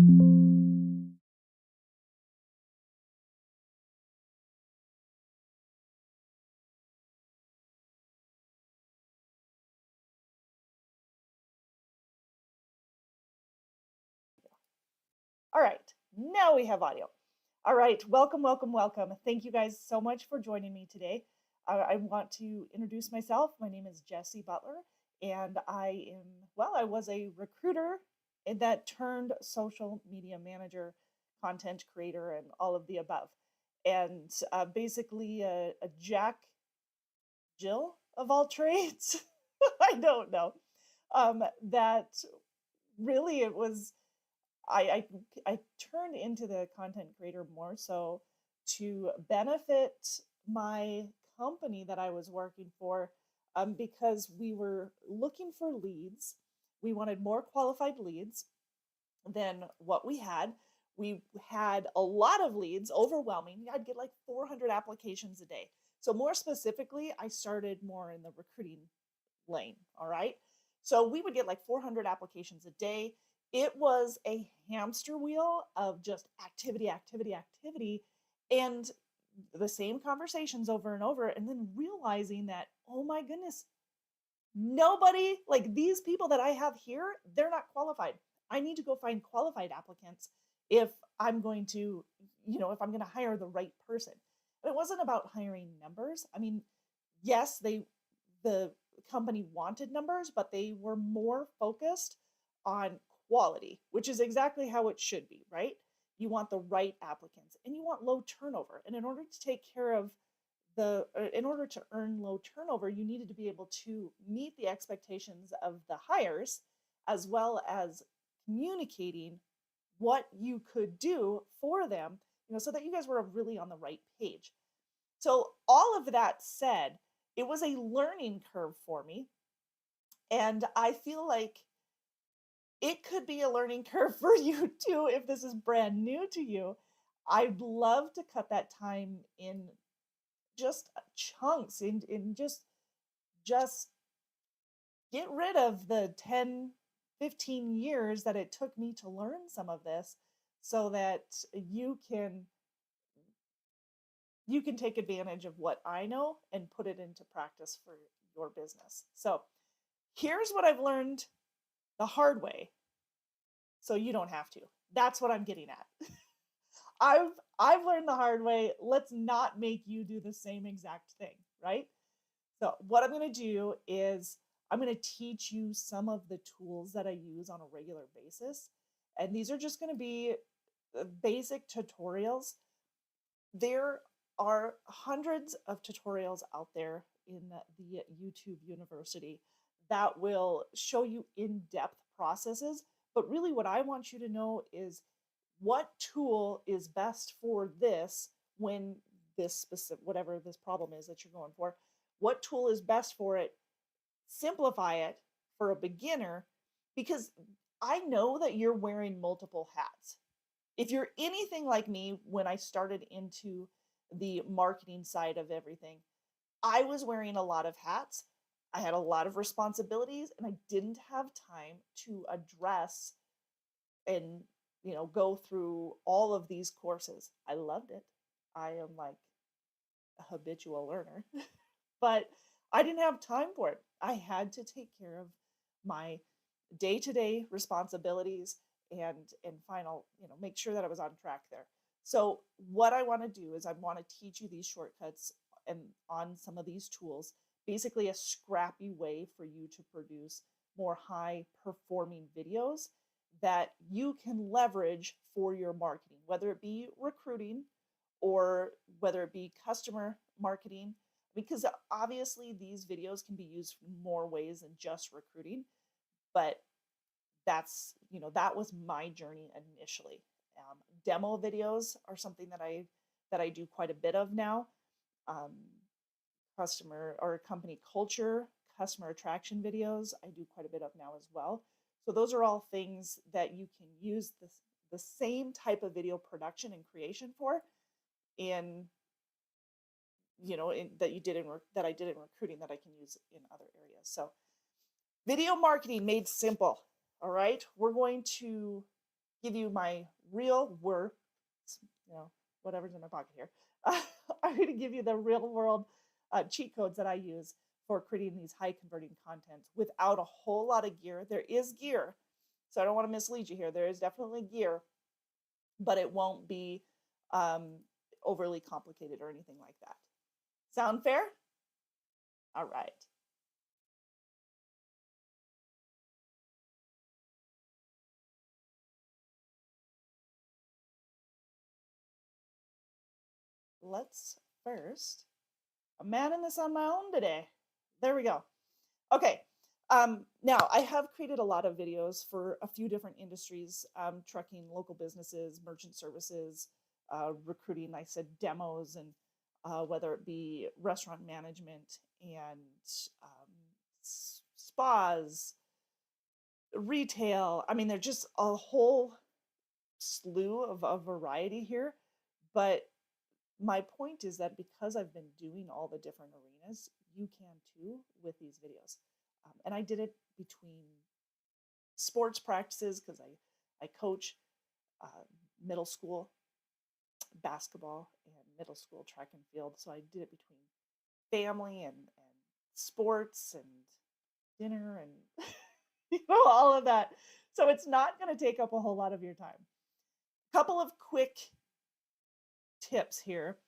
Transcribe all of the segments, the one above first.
All right, now we have audio. All right, welcome, welcome, welcome. Thank you guys so much for joining me today. I want to introduce myself. My name is Jessie Butler, and I was a recruiter that turned social media manager, content creator, and all of the above. And basically a Jack Jill of all trades. I don't know. That really it was I turned into the content creator more so to benefit my company that I was working for, because we were looking for leads. We wanted more qualified leads than what we had. We had a lot of leads, overwhelming. I'd get like 400 applications a day. So more specifically, I started more in the recruiting lane. All right. So we would get like 400 applications a day. It was a hamster wheel of just activity, activity, activity, and the same conversations over and over. And then realizing that, oh my goodness, nobody, like these people that I have here, they're not qualified. I need to go find qualified applicants if I'm going to, if I'm going to hire the right person. But it wasn't about hiring numbers. I mean, yes, the company wanted numbers, but they were more focused on quality, which is exactly how it should be, right? You want the right applicants and you want low turnover. And in order to take care of in order to earn low turnover, you needed to be able to meet the expectations of the hires as well as communicating what you could do for them, so that you guys were really on the right page. So all of that said, it was a learning curve for me. And I feel like it could be a learning curve for you too if this is brand new to you. I'd love to cut that time in just chunks, in just get rid of the 10, 15 years that it took me to learn some of this so that you can take advantage of what I know and put it into practice for your business. So, here's what I've learned the hard way so you don't have to. That's what I'm getting at. I've learned the hard way. Let's not make you do the same exact thing, right? So, what I'm going to do is I'm going to teach you some of the tools that I use on a regular basis. And these are just going to be basic tutorials. There are hundreds of tutorials out there in the YouTube University that will show you in-depth processes. But really, what I want you to know is what tool is best for this when this specific, whatever this problem is that you're going for, what tool is best for it, simplify it for a beginner, because I know that you're wearing multiple hats. If you're anything like me, when I started into the marketing side of everything, I was wearing a lot of hats. I had a lot of responsibilities and I didn't have time to address and go through all of these courses. I loved it. I am like a habitual learner, but I didn't have time for it. I had to take care of my day-to-day responsibilities and final, make sure that I was on track there. So what I want to do is I want to teach you these shortcuts and on some of these tools, basically a scrappy way for you to produce more high performing videos that you can leverage for your marketing, whether it be recruiting or whether it be customer marketing, because obviously these videos can be used more ways than just recruiting. But that was my journey initially. Demo videos are something that I do quite a bit of now. Um, Customer or company culture, customer attraction videos, I do quite a bit of now as well. So those are all things that you can use the same type of video production and creation for in that I did in recruiting that I can use in other areas. So video marketing made simple. All right, we're going to give you my real world, whatever's in my pocket here. I'm going to give you the real world cheat codes that I use for creating these high converting contents without a whole lot of gear. There is gear, so I don't want to mislead you here. There is definitely gear, but it won't be overly complicated or anything like that. Sound fair? All right. Let's first, I'm manning this on my own today. There we go. Okay. Now I have created a lot of videos for a few different industries, trucking, local businesses, merchant services, recruiting, like I said, demos, and whether it be restaurant management and spas, retail. I mean, there's just a whole slew of a variety here. But my point is that because I've been doing all the different arenas, you can too with these videos. And I did it between sports practices because I coach middle school basketball and middle school track and field. So I did it between family and sports and dinner and all of that. So it's not going to take up a whole lot of your time. Couple of quick tips here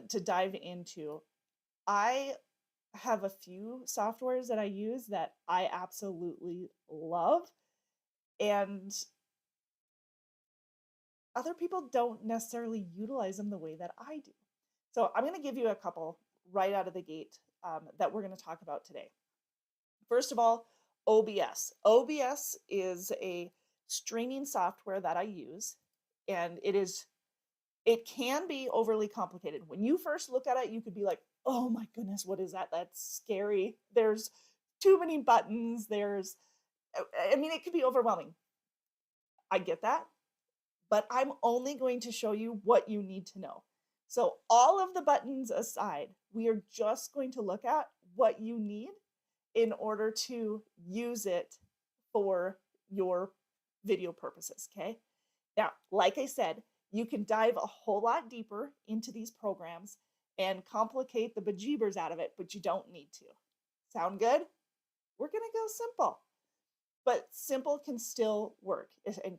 to dive into. I have a few softwares that I use that I absolutely love, and other people don't necessarily utilize them the way that I do. So I'm going to give you a couple right out of the gate that we're going to talk about today. First of all, OBS. OBS is a streaming software that I use, and it can be overly complicated. When you first look at it, you could be like, oh my goodness, what is that? That's scary. There's too many buttons. It could be overwhelming. I get that, but I'm only going to show you what you need to know. So all of the buttons aside, we are just going to look at what you need in order to use it for your video purposes, okay? Now, like I said, you can dive a whole lot deeper into these programs and complicate the bejeebers out of it, but you don't need to. Sound good? We're going to go simple. But simple can still work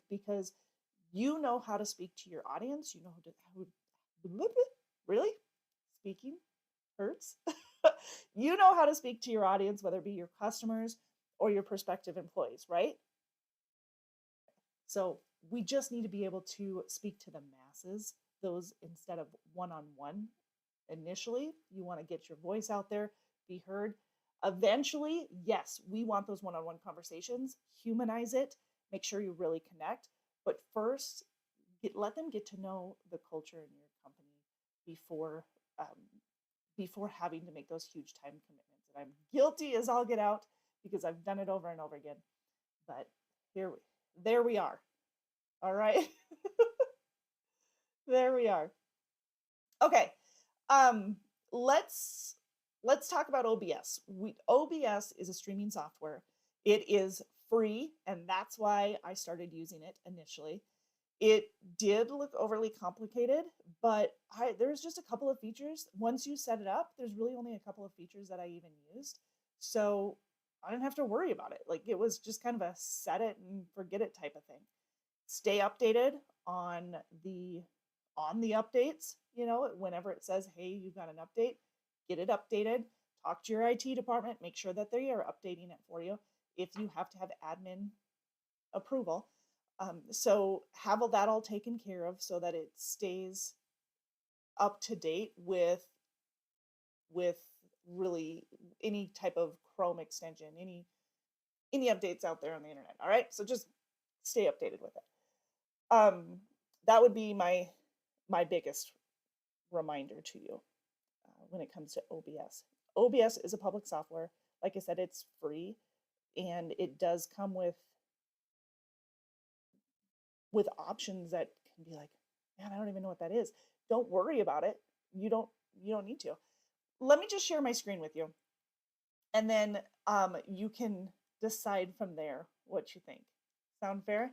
because you know how to speak to your audience. You know really? Speaking hurts. You know how to speak to your audience, whether it be your customers or your prospective employees, right? So we just need to be able to speak to the masses, those instead of one-on-one. Initially, you want to get your voice out there, be heard. Eventually, yes, we want those one-on-one conversations. Humanize it, make sure you really connect. But first, let them get to know the culture in your company before having to make those huge time commitments. And I'm guilty as all get out because I've done it over and over again. But there we are. All right. There we are. Okay. Let's talk about OBS. OBS is a streaming software. It is free, and that's why I started using it initially. It did look overly complicated, but there's just a couple of features. Once you set it up, there's really only a couple of features that I even used. So I didn't have to worry about it. Like, it was just kind of a set it and forget it type of thing. Stay updated on the updates, whenever it says, hey, you've got an update, get it updated. Talk to your IT department, make sure that they are updating it for you if you have to have admin approval. So have all that all taken care of so that it stays up to date with really any type of Chrome extension, any updates out there on the internet. All right, so just stay updated with it. That would be my biggest reminder to you when it comes to OBS. OBS is a public software. Like I said, it's free, and it does come with options that can be like, man, I don't even know what that is. Don't worry about it. You don't need to. Let me just share my screen with you, and then you can decide from there what you think. Sound fair?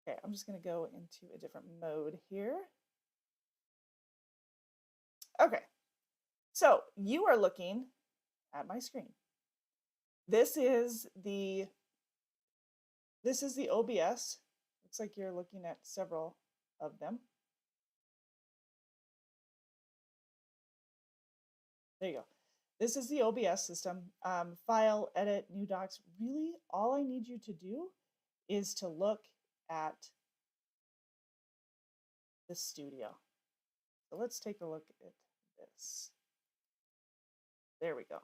Okay, I'm just going to go into a different mode here. Okay, so you are looking at my screen. This is the OBS. Looks like you're looking at several of them. There you go. This is the OBS system. File, edit, new docs. Really, all I need you to do is to look at the studio. So let's take a look at this. There we go.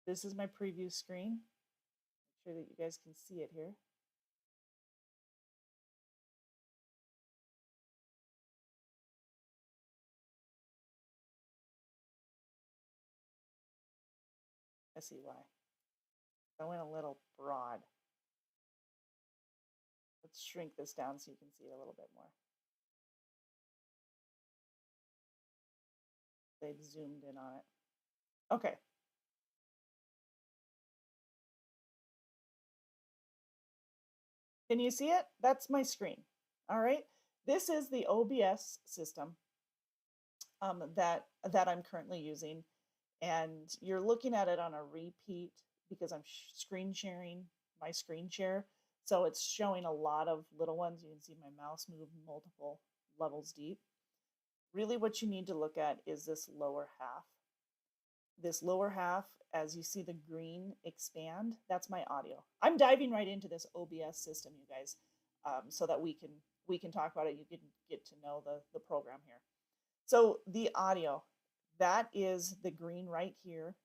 This is my preview screen. Make sure that you guys can see it here. I see why. I went a little broad. Let's shrink this down so you can see it a little bit more. They've zoomed in on it. Okay. Can you see it? That's my screen. All right. This is the OBS system that I'm currently using, and you're looking at it on a repeat because I'm screen sharing my screen share. So it's showing a lot of little ones. You can see my mouse move multiple levels deep. Really what you need to look at is this lower half. This lower half, as you see the green expand, that's my audio. I'm diving right into this OBS system, you guys, so that we can talk about it. You can get to know the program here. So the audio, that is the green right here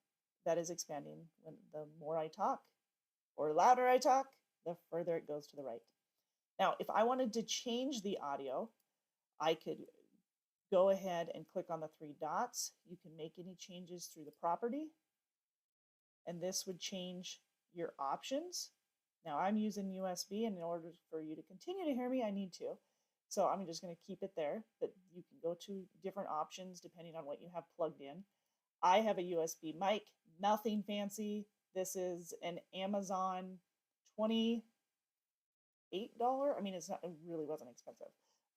that is expanding. When the more I talk or louder I talk, the further it goes to the right. Now, if I wanted to change the audio, I could go ahead and click on the three dots. You can make any changes through the property, and this would change your options. Now I'm using USB, and in order for you to continue to hear me, I need to. So I'm just going to keep it there, but you can go to different options depending on what you have plugged in. I have a USB mic, nothing fancy. This is an Amazon $28. I mean, it really wasn't expensive.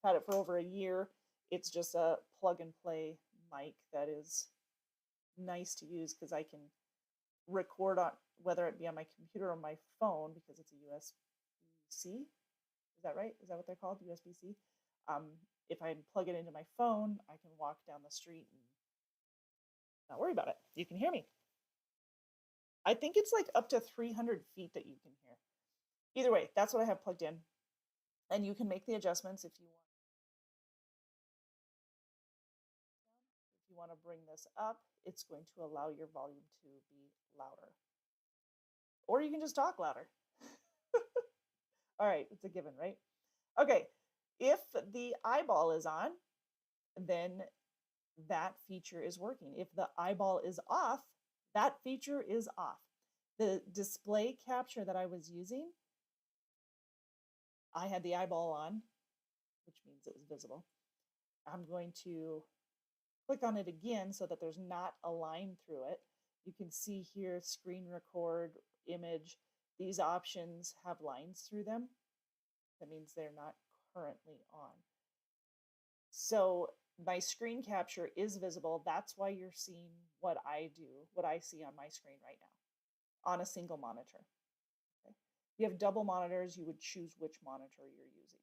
Had it for over a year. It's just a plug and play mic that is nice to use because I can record on, whether it be on my computer or my phone, because it's a USB-C. Is that right? Is that what they're called? USB-C. If I plug it into my phone, I can walk down the street and not worry about it. You can hear me. I think it's like up to 300 feet that you can hear. Either way, that's what I have plugged in. And you can make the adjustments if you want. If you want to bring this up, it's going to allow your volume to be louder. Or you can just talk louder. All right, it's a given, right? Okay, if the eyeball is on, then that feature is working. If the eyeball is off, that feature is off. The display capture that I was using, I had the eyeball on, which means it was visible. I'm going to click on it again so that there's not a line through it. You can see here, screen record, image. These options have lines through them. That means they're not currently on. So my screen capture is visible. That's why you're seeing what I do, what I see on my screen right now on a single monitor. Okay. If you have double monitors, you would choose which monitor you're using.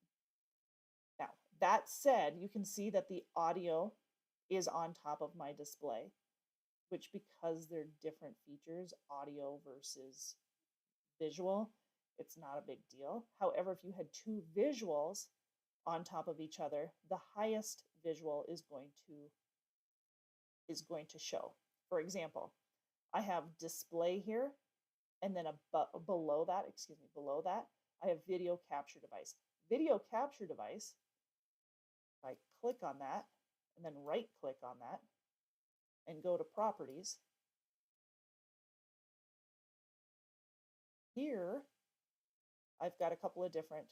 Now, that said, you can see that the audio is on top of my display, which, because they're different features, audio versus visual, it's not a big deal. However, if you had two visuals on top of each other, the highest visual is going to show. For example, I have display here, and then below that, I have video capture device. Video capture device, if I click on that and then right click on that and go to properties, here I've got a couple of different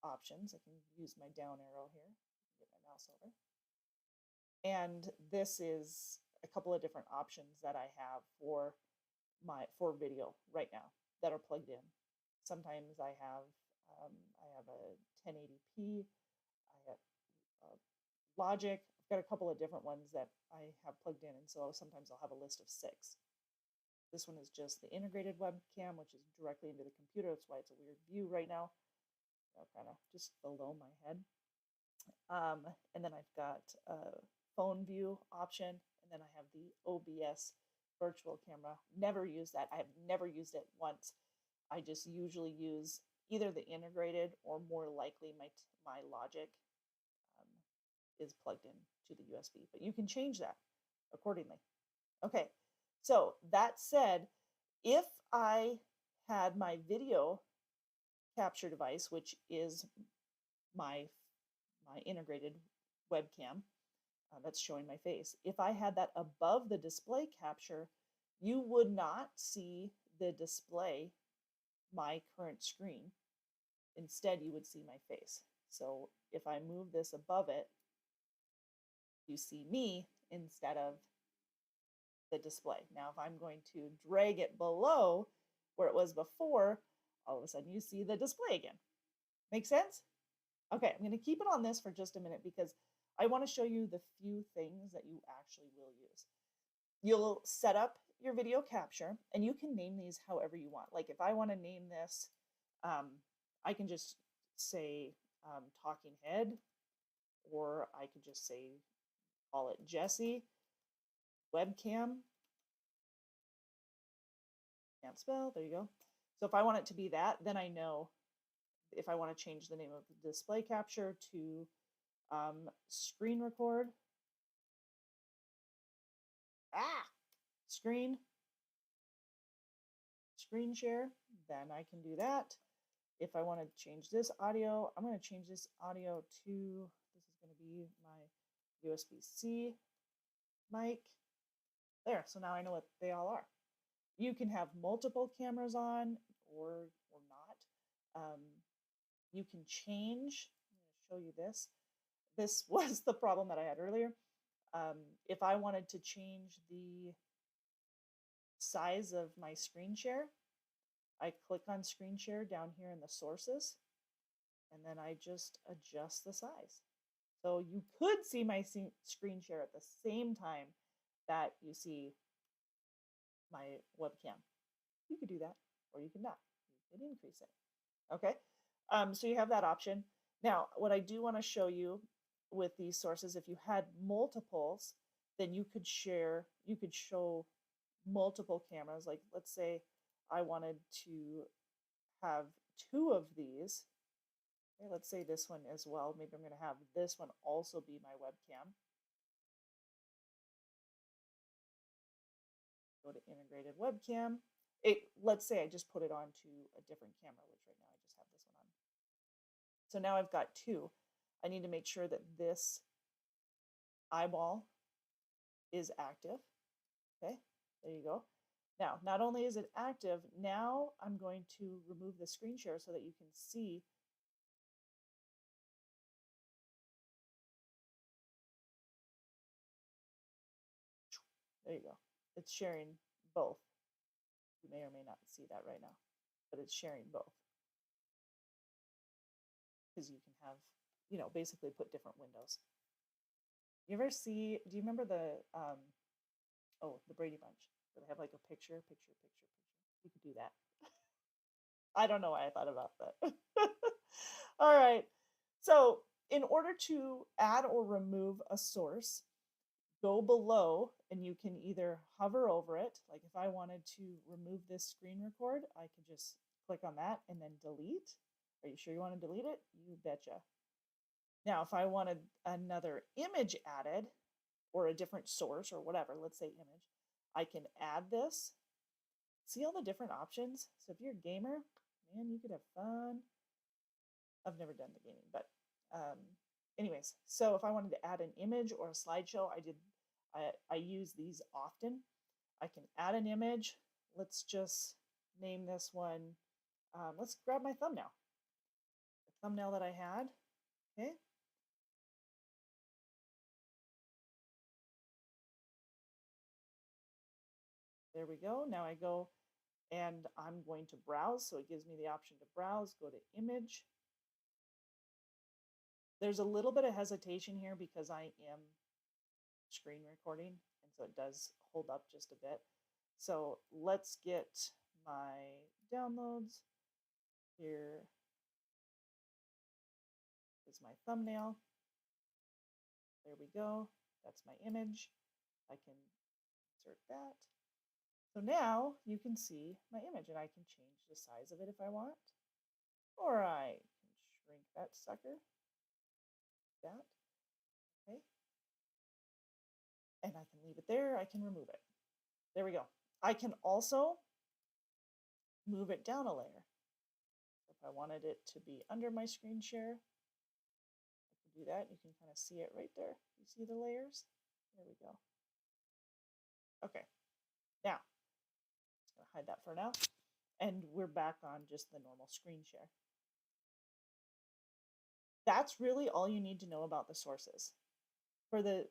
options. I can use my down arrow here, get my mouse over. And this is a couple of different options that I have for video right now that are plugged in. Sometimes I have a 1080p, I have Logic. I've got a couple of different ones that I have plugged in, and so sometimes I'll have a list of 6. This one is just the integrated webcam, which is directly into the computer. That's why it's a weird view right now, kind of just below my head. And then I've got a phone view option, and then I have the OBS virtual camera. Never use that. I have never used it once. I just usually use either the integrated or more likely my Logic is plugged in to the USB, but you can change that accordingly. Okay, so that said, if I had my video capture device, which is my integrated webcam that's showing my face, if I had that above the display capture, you would not see the display my current screen. Instead, you would see my face. So if I move this above it, you see me instead of the display. Now, if I'm going to drag it below where it was before, all of a sudden you see the display again. Make sense? Okay, I'm going to keep it on this for just a minute because I want to show you the few things that you actually will use. You'll set up your video capture, and you can name these however you want. Like if I want to name this, I can just say talking head, or I could just say, call it Jesse webcam. Can't spell, there you go. So if I want it to be that, then I know if I want to change the name of the display capture to screen record. Screen share, then I can do that. If I want to change this audio, I'm going to change this audio to, this is going to be my USB-C mic. There, so now I know what they all are. You can have multiple cameras on or not. You can change, I'm going to show you this. This was the problem that I had earlier. If I wanted to change the size of my screen share, I click on screen share down here in the sources, and then I just adjust the size. So you could see my screen share at the same time that you see my webcam. You could do that, or you could not. You could increase it. Okay, so you have that option. Now, what I do want to show you with these sources, if you had multiples, then you could show multiple cameras. Like let's say I wanted to have 2 of these. Okay, let's say this one as well. Maybe I'm going to have this one also be my webcam. Go to integrated webcam. Let's say I just put it onto a different camera, which right now I just have this one on. So now I've got 2. I need to make sure that this eyeball is active. Okay, there you go. Now, not only is it active, now I'm going to remove the screen share so that you can see there you go. It's sharing both. You may or may not see that right now, but it's sharing both. Because you can have, basically put different windows. Do you remember the Brady Bunch, where they have like a picture. You could do that. I don't know why I thought about that. All right. So in order to add or remove a source, go below and you can either hover over it. Like if I wanted to remove this screen record, I could just click on that and then delete. Are you sure you want to delete it? You betcha. Now, if I wanted another image added or a different source or whatever, let's say image, I can add this. See all the different options? So if you're a gamer, man, you could have fun. I've never done the gaming, but anyways, so if I wanted to add an image or a slideshow, I use these often. I can add an image. Let's just name this one. Let's grab my thumbnail. The thumbnail that I had. Okay. There we go. Now I go and I'm going to browse. So it gives me the option to browse, go to image. There's a little bit of hesitation here because I am screen recording, and so it does hold up just a bit. So let's get my downloads. Here is my thumbnail. There we go. That's my image. I can insert that. So now you can see my image, and I can change the size of it if I want, or I can shrink that sucker. That. Okay. And I can leave it there. I can remove it. There we go. I can also move it down a layer. If I wanted it to be under my screen share, I can do that. You can kind of see it right there. You see the layers? There we go. Okay. Now, I'm just going to hide that for now. And we're back on just the normal screen share. That's really all you need to know about the sources. For the,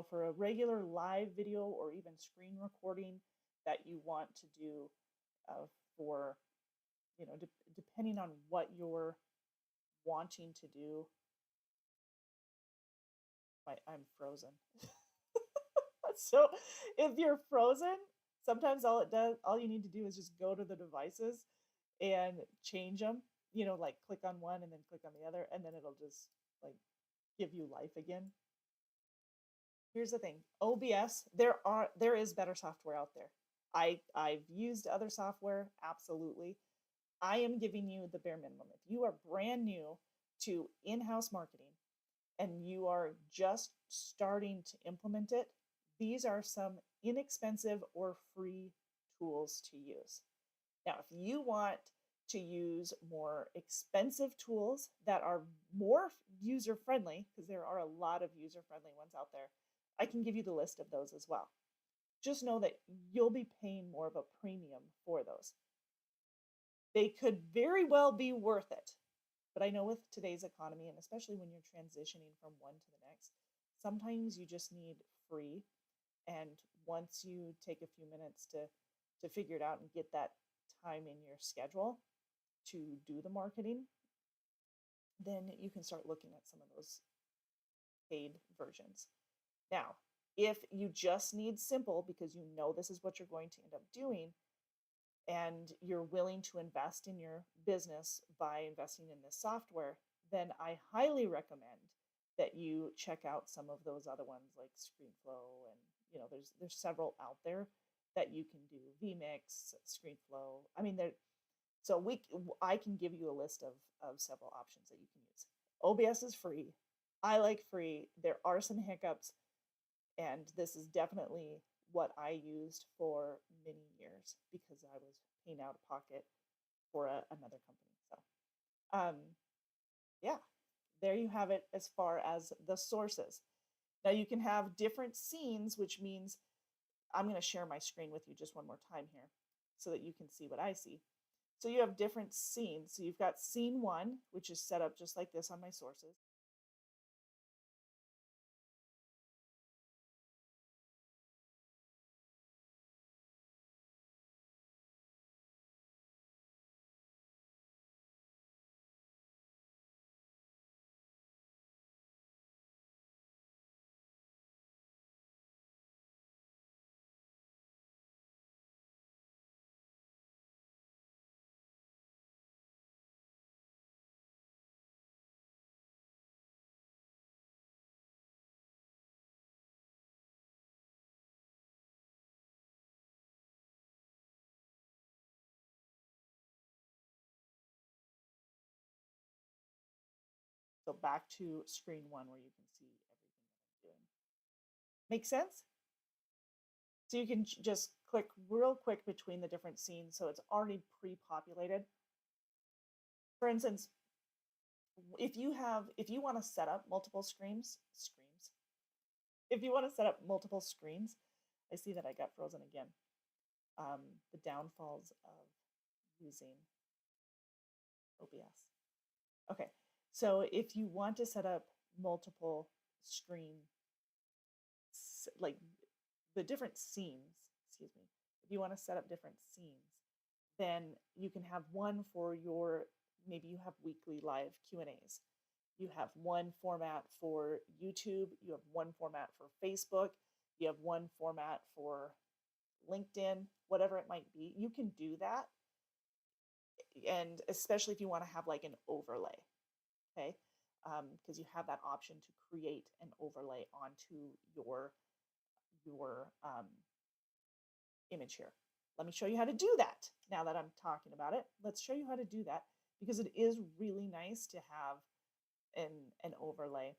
for a regular live video or even screen recording that you want to do for, depending on what you're wanting to do. I'm frozen. So if you're frozen, sometimes all you need to do is just go to the devices and change them, like click on one and then click on the other, and then it'll just like give you life again. Here's the thing, OBS, there is better software out there. I've used other software, absolutely. I am giving you the bare minimum. If you are brand new to in-house marketing and you are just starting to implement it, these are some inexpensive or free tools to use. Now, if you want to use more expensive tools that are more user-friendly, because there are a lot of user-friendly ones out there, I can give you the list of those as well. Just know that you'll be paying more of a premium for those. They could very well be worth it. But I know with today's economy, and especially when you're transitioning from one to the next, sometimes you just need free. And once you take a few minutes to figure it out and get that time in your schedule to do the marketing, then you can start looking at some of those paid versions. Now, if you just need simple because you know this is what you're going to end up doing, and you're willing to invest in your business by investing in this software, then I highly recommend that you check out some of those other ones like ScreenFlow, and there's several out there that you can do. vMix, ScreenFlow. I mean, I can give you a list of several options that you can use. OBS is free. I like free. There are some hiccups, and this is definitely what I used for many years because I was paying out of pocket for another company. So, yeah, there you have it as far as the sources. Now you can have different scenes, which means I'm going to share my screen with you just one more time here so that you can see what I see. So you have different scenes. So you've got scene 1, which is set up just like this on my sources. So back to screen 1 where you can see everything that I'm doing. Make sense? So you can just click real quick between the different scenes so it's already pre-populated. For instance, if you want to set up multiple if you want to set up multiple screens, I see that I got frozen again. The downfalls of using OBS. Okay, so if you want to set up multiple screen, like the different scenes, excuse me, if you want to set up different scenes, then you can have one for your, maybe you have weekly live Q&As. You have one format for YouTube, you have one format for Facebook, you have one format for LinkedIn, whatever it might be. You can do that. And especially if you want to have like an overlay, okay? Because you have that option to create an overlay onto your image here. Let me show you how to do that. Now that I'm talking about it, let's show you how to do that, because it is really nice to have an overlay.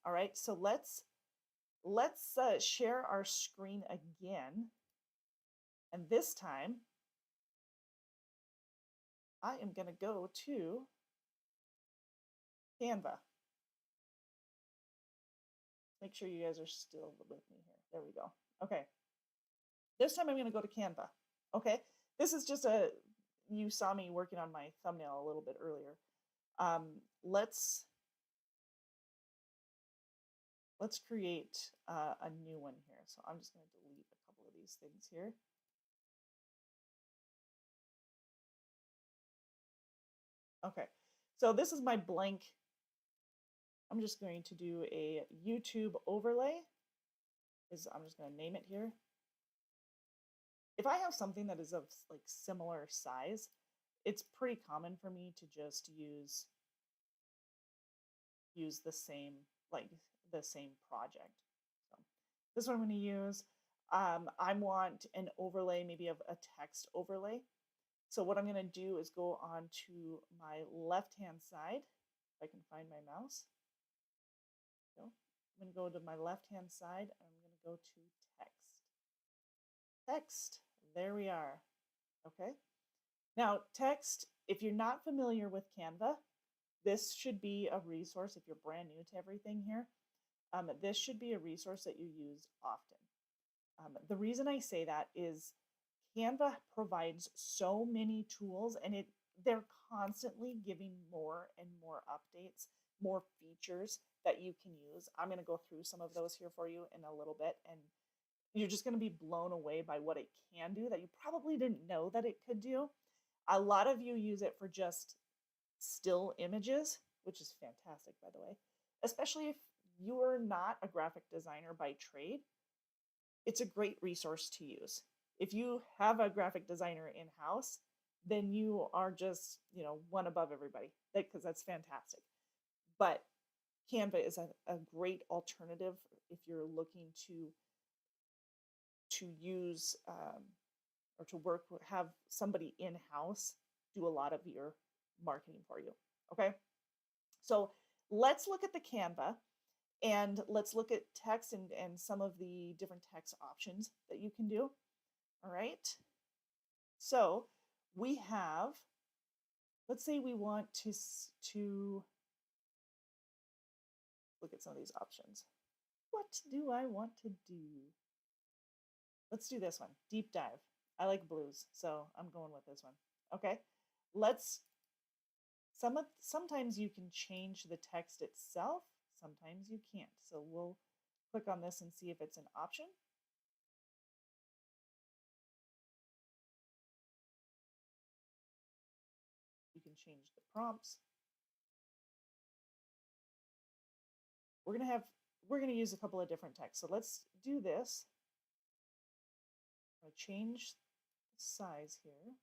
All right, so let's share our screen again. And this time, I am going to go to Canva. Make sure you guys are still with me here. There we go. Okay. This time I'm going to go to Canva. Okay. This is just you saw me working on my thumbnail a little bit earlier. Let's create a new one here. So I'm just going to delete a couple of these things here. Okay. So this is my blank. I'm just going to do a YouTube overlay. I'm just going to name it here. If I have something that is of like similar size, it's pretty common for me to just use the same project. So this one I'm going to use. I want an overlay, maybe of a text overlay. So what I'm going to do is go on to my left-hand side. If I can find my mouse. So I'm going to go to my left-hand side, and I'm going to go to text. Text. There we are. Okay. Now, text, if you're not familiar with Canva, this should be a resource if you're brand new to everything here. This should be a resource that you use often. The reason I say that is Canva provides so many tools, and they're constantly giving more and more updates, more features that you can use. I'm going to go through some of those here for you in a little bit, and you're just going to be blown away by what it can do that you probably didn't know that it could do. A lot of you use it for just still images, which is fantastic, by the way, especially if you're not a graphic designer by trade. It's a great resource to use. If you have a graphic designer in-house, then you are just, one above everybody, because that's fantastic. But Canva is a great alternative if you're looking to use or to work, have somebody in-house do a lot of your marketing for you. Okay, so let's look at the Canva, and let's look at text and some of the different text options that you can do. All right, so we have, let's say we want to look at some of these options. What do I want to do? Let's do this one, deep dive. I like blues, so I'm going with this one. Okay, sometimes you can change the text itself, sometimes you can't. So we'll click on this and see if it's an option. You can change the prompts. We're gonna use a couple of different texts. So let's do this. I'll change the size here.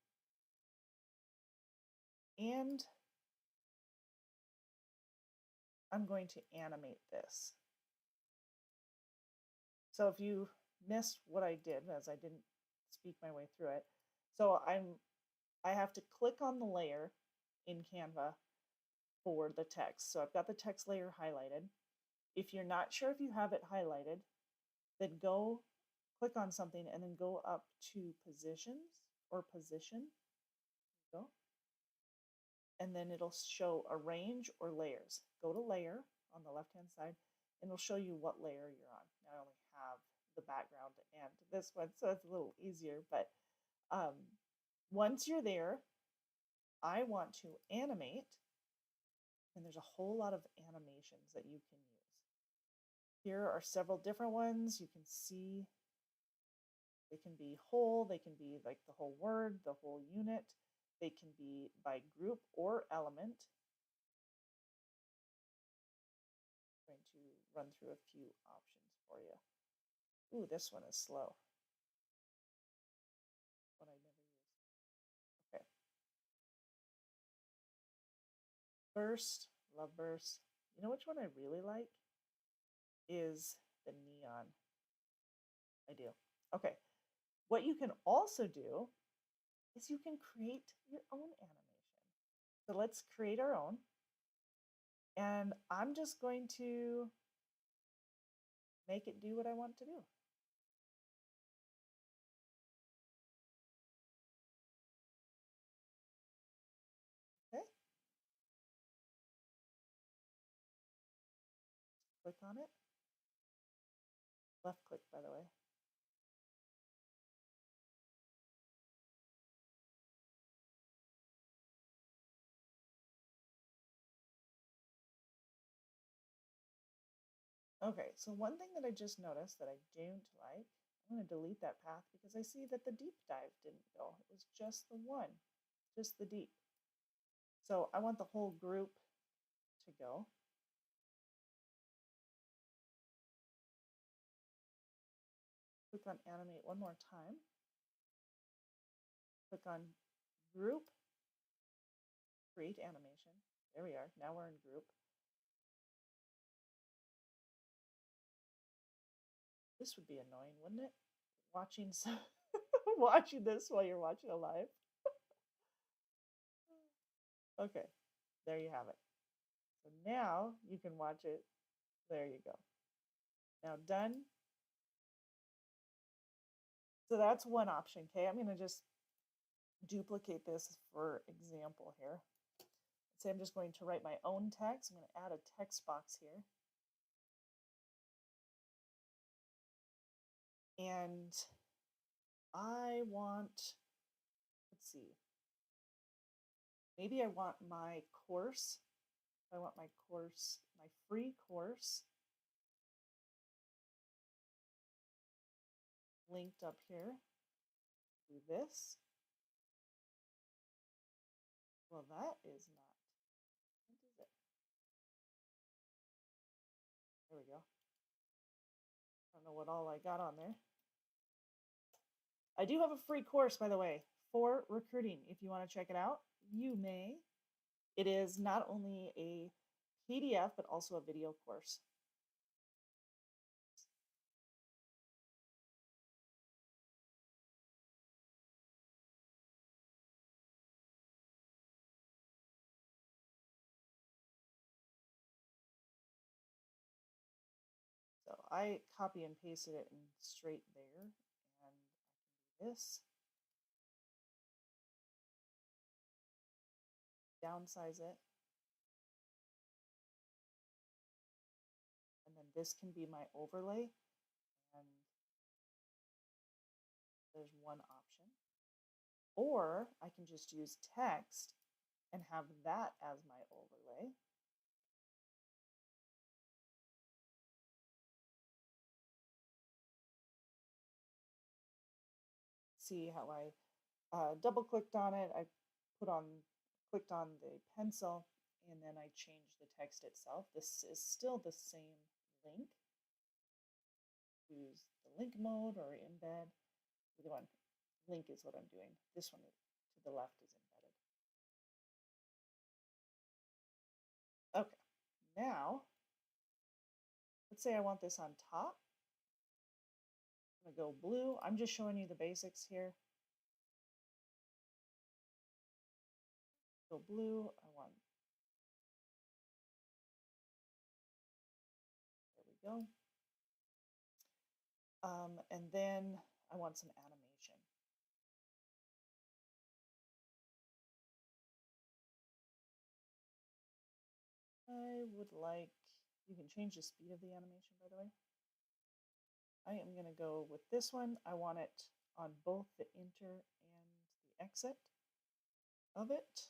And I'm going to animate this. So if you missed what I did, as I didn't speak my way through it, so I have to click on the layer in Canva for the text. So I've got the text layer highlighted. If you're not sure if you have it highlighted, then go click on something and then go up to positions or position. Go. And then it'll show arrange or layers. Go to layer on the left hand side, and it'll show you what layer you're on. Now I only have the background and this one, so it's a little easier, but once you're there, I want to animate, and there's a whole lot of animations that you can use. Here are several different ones. You can see They can be whole, they can be like the whole word, the whole unit. They can be by group or element. I'm going to run through a few options for you. Ooh, this one is slow. One I never used. Okay. Burst, love burst. You know which one I really like? Is the neon. I do. Okay. What you can also do is you can create your own animation. So let's create our own. And I'm just going to make it do what I want to do. Okay. Click on it. Left click, by the way. Okay, so one thing that I just noticed that I don't like, I'm going to delete that path because I see that the deep dive didn't go. It was just the one, just the deep. So I want the whole group to go. Click on animate one more time. Click on group, create animation. There we are. Now we're in group. This would be annoying, wouldn't it? Watching watching this while you're watching a live. Okay, there you have it. So now you can watch it. There you go. Now done. So that's one option. Okay, I'm going to just duplicate this for example here. Let's say I'm just going to write my own text. I'm going to add a text box here. And I want, let's see, maybe I want my course. I want my course, my free course linked up here. Do this. Well, that is not, what is it? There we go. I don't know what all I got on there. I do have a free course, by the way, for recruiting. If you want to check it out, you may. It is not only a PDF, but also a video course. So I copy and pasted it in straight there, and I can do this. Downsize it. And then this can be my overlay, and there's one option. Or I can just use text and have that as my overlay. See how I double clicked on it, I clicked on the pencil, and then I changed the text itself. This is still the same link. Use the link mode or embed. Either one. Link is what I'm doing. This one to the left is embedded. Okay, now let's say I want this on top. I'm gonna go blue. I'm just showing you the basics here. Go blue. I want, there we go. And then I want some animation. I would like, you can change the speed of the animation, by the way. I am going to go with this one. I want it on both the enter and the exit of it.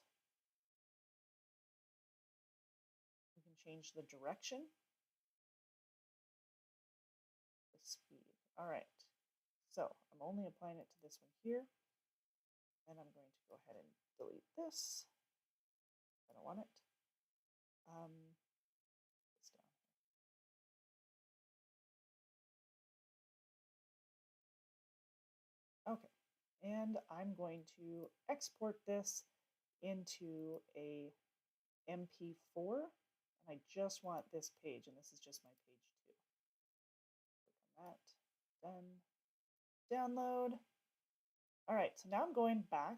You can change the direction, the speed. All right. So I'm I'm only applying it to this one here. And I'm going to go ahead and delete this. I don't want it. It's down here. Okay, and I'm going to export this into a MP4, and I just want this page, and this is just my page 2. Click on that, done, download. All right, so now I'm going back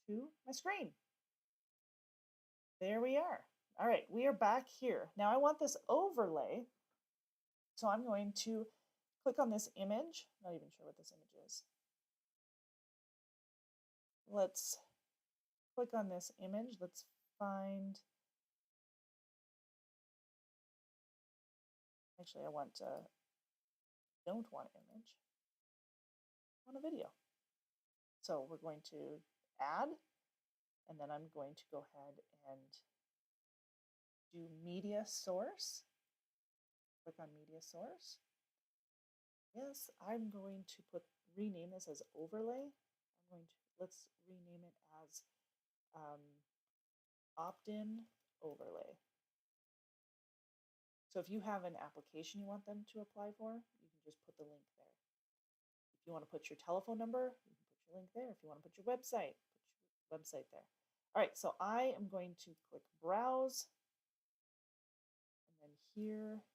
to my screen. There we are. All right, we are back here. Now I want this overlay, so I'm going to click on this image. Not even sure what this image is. Let's click on this image. Let's find, actually I don't want image, I want a video. So we're going to add, and then I'm going to go ahead and do media source. Click on media source. Yes, I'm going to rename this as overlay. Let's rename it as opt-in overlay. So if you have an application you want them to apply for, you can just put the link there. If you want to put your telephone number, you can put your link there. If you want to put your website, put your website there. All right, so I am going to click browse, and then here,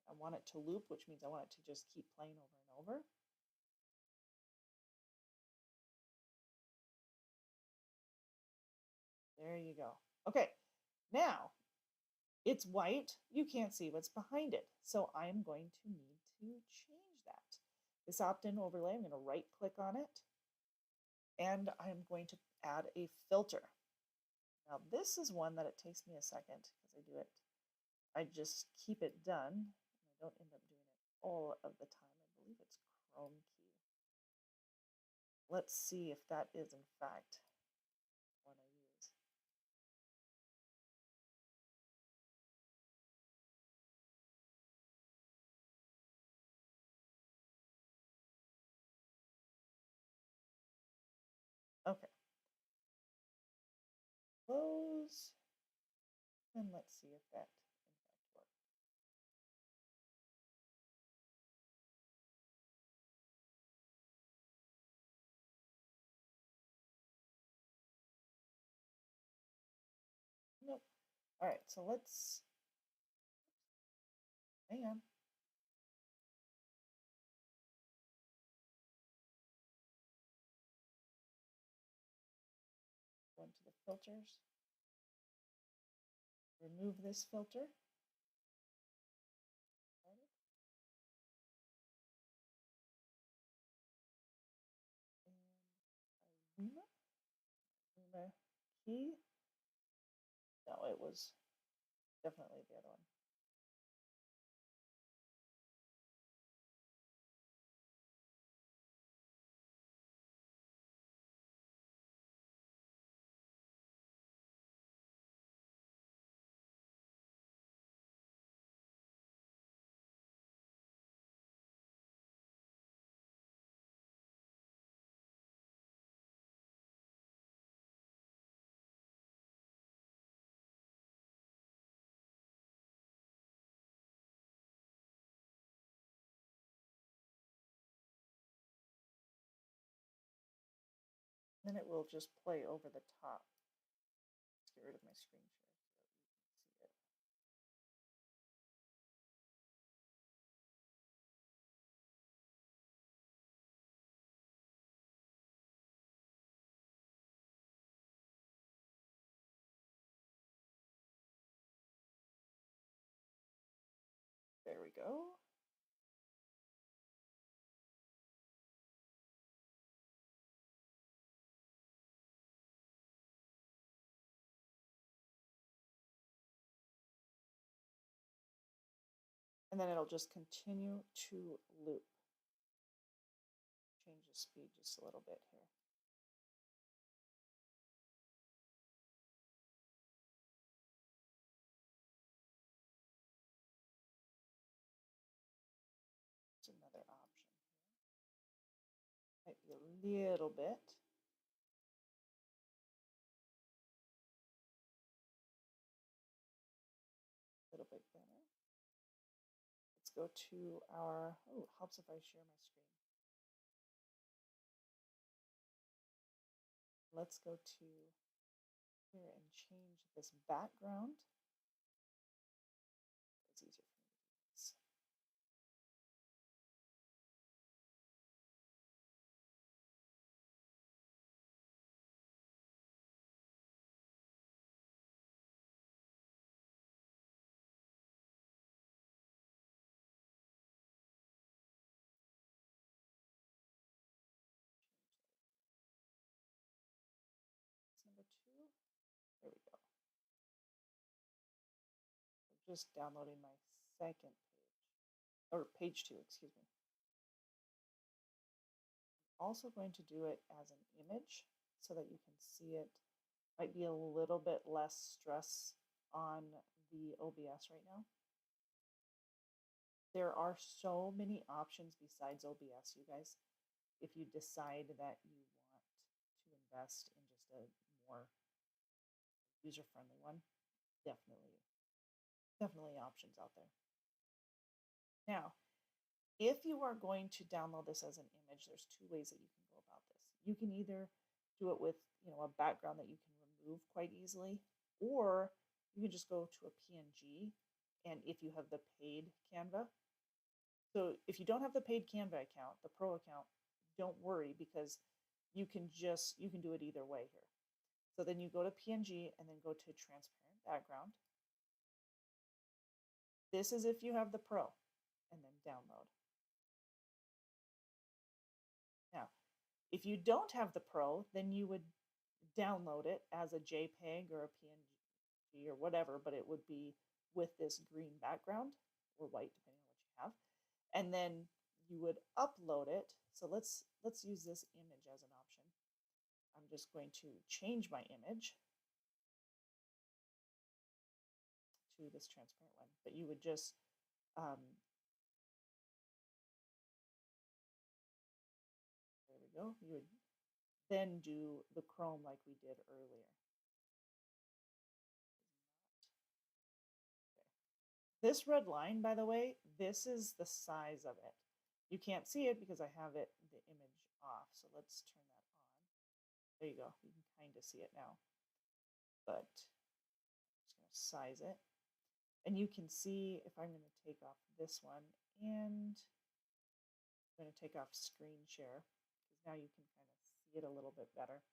I want it to loop, which means I want it to just keep playing over and over. There you go. Okay, now it's white. You can't see what's behind it. So I'm going to need to change that. This opt-in overlay, I'm going to right click on it, and I'm going to add a filter. Now this is one that it takes me a second because I just keep it done, and I don't end up doing it all of the time. I believe it's Chrome key. Let's see if that is in fact what I use. Okay. Close, and let's see if that in fact works. Nope. All right, so let's, hang on. Go into the filters, remove this filter. And Luma key. No, it was definitely the other one. Then it will just play over the top. Let's get rid of my screen share so that you can see it. There we go. And then it'll just continue to loop. Change the speed just a little bit here. Maybe a little bit. A little bit better. Let's go to our, oh, it helps if I share my screen. Let's go to here and change this background. It's easier for me to do this. Number 2. There we go. I'm just downloading my second page, or page 2, excuse me. I'm also going to do it as an image so that you can see it. Might be a little bit less stress on the OBS right now. There are so many options besides OBS, you guys. If you decide that you want to invest in just a more user-friendly one, definitely options out there. Now, if you are going to download this as an image, there's 2 ways that you can go about this. You can either do it with, a background that you can remove quite easily, or you can just go to a PNG, and if you have the paid Canva. So if you don't have the paid Canva account, the pro account, don't worry, because you can do it either way here. So then you go to PNG and then go to transparent background. This is if you have the pro, and then download. Now, if you don't have the pro, then you would download it as a JPEG or a PNG or whatever, but it would be with this green background or white, depending on what you have. And then you would upload it. So let's use this image as an option. I'm just going to change my image to this transparent one, but you would just there we go. You would then do the Chrome like we did earlier. Okay. This red line, by the way, this is the size of it. You can't see it because I have the image off. So let's turn that on. There you go. You can kind of see it now. But I'm just going to size it. And you can see if I'm going to take off this one, and I'm going to take off screen share, because now you can kind of see it a little bit better.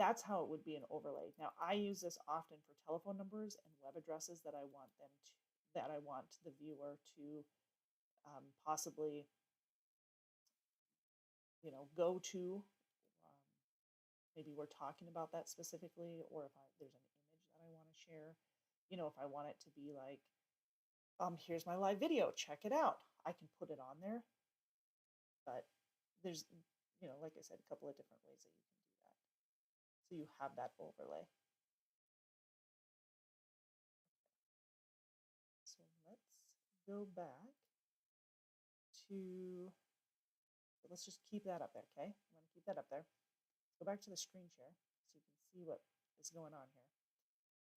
That's how it would be an overlay. Now I use this often for telephone numbers and web addresses that I want the viewer to possibly go to. Maybe we're talking about that specifically, or if there's an image that I want to share. If I want it to be like, here's my live video, check it out, I can put it on there. But there's, like I said, a couple of different ways that you can do that. So you have that overlay. So let's go back to, let's just keep that up there, okay? I'm going to keep that up there. Go back to the screen share so you can see what is going on here.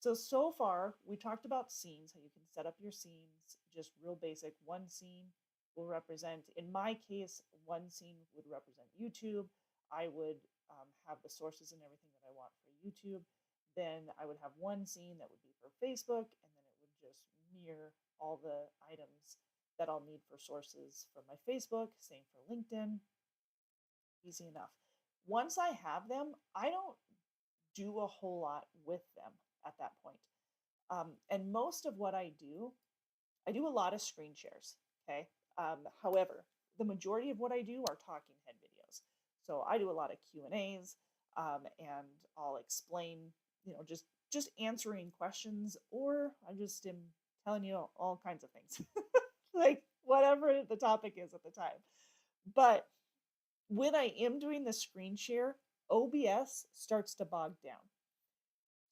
So far, we talked about scenes, how you can set up your scenes, just real basic. One scene will represent, in my case, one scene would represent YouTube. I would have the sources and everything that I want for YouTube. Then I would have one scene that would be for Facebook, and then it would just mirror all the items that I'll need for sources for my Facebook, same for LinkedIn. Easy enough. Once I have them, I don't do a whole lot with them at that point. And most of what I do a lot of screen shares, okay? However, the majority of what I do are talking head videos. So I do a lot of Q&As, and I'll explain, just answering questions, or I just am telling you all kinds of things, like whatever the topic is at the time. But when I am doing the screen share, OBS starts to bog down.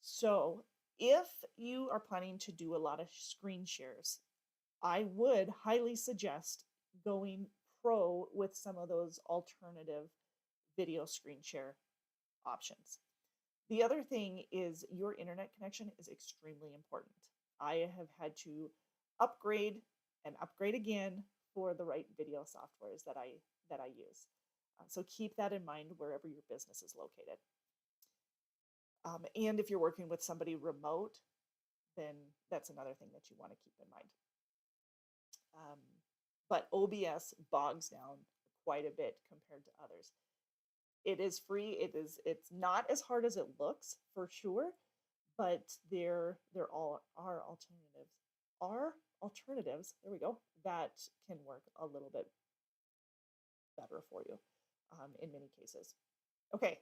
So if you are planning to do a lot of screen shares, I would highly suggest going Pro with some of those alternative video screen share options. The other thing is your internet connection is extremely important. I have had to upgrade and upgrade again for the right video softwares that I use. So keep that in mind wherever your business is located. And if you're working with somebody remote, then that's another thing that you want to keep in mind. But OBS bogs down quite a bit compared to others. It is free. It's not as hard as it looks for sure, but there all are alternatives. There we go. That can work a little bit better for you in many cases. Okay,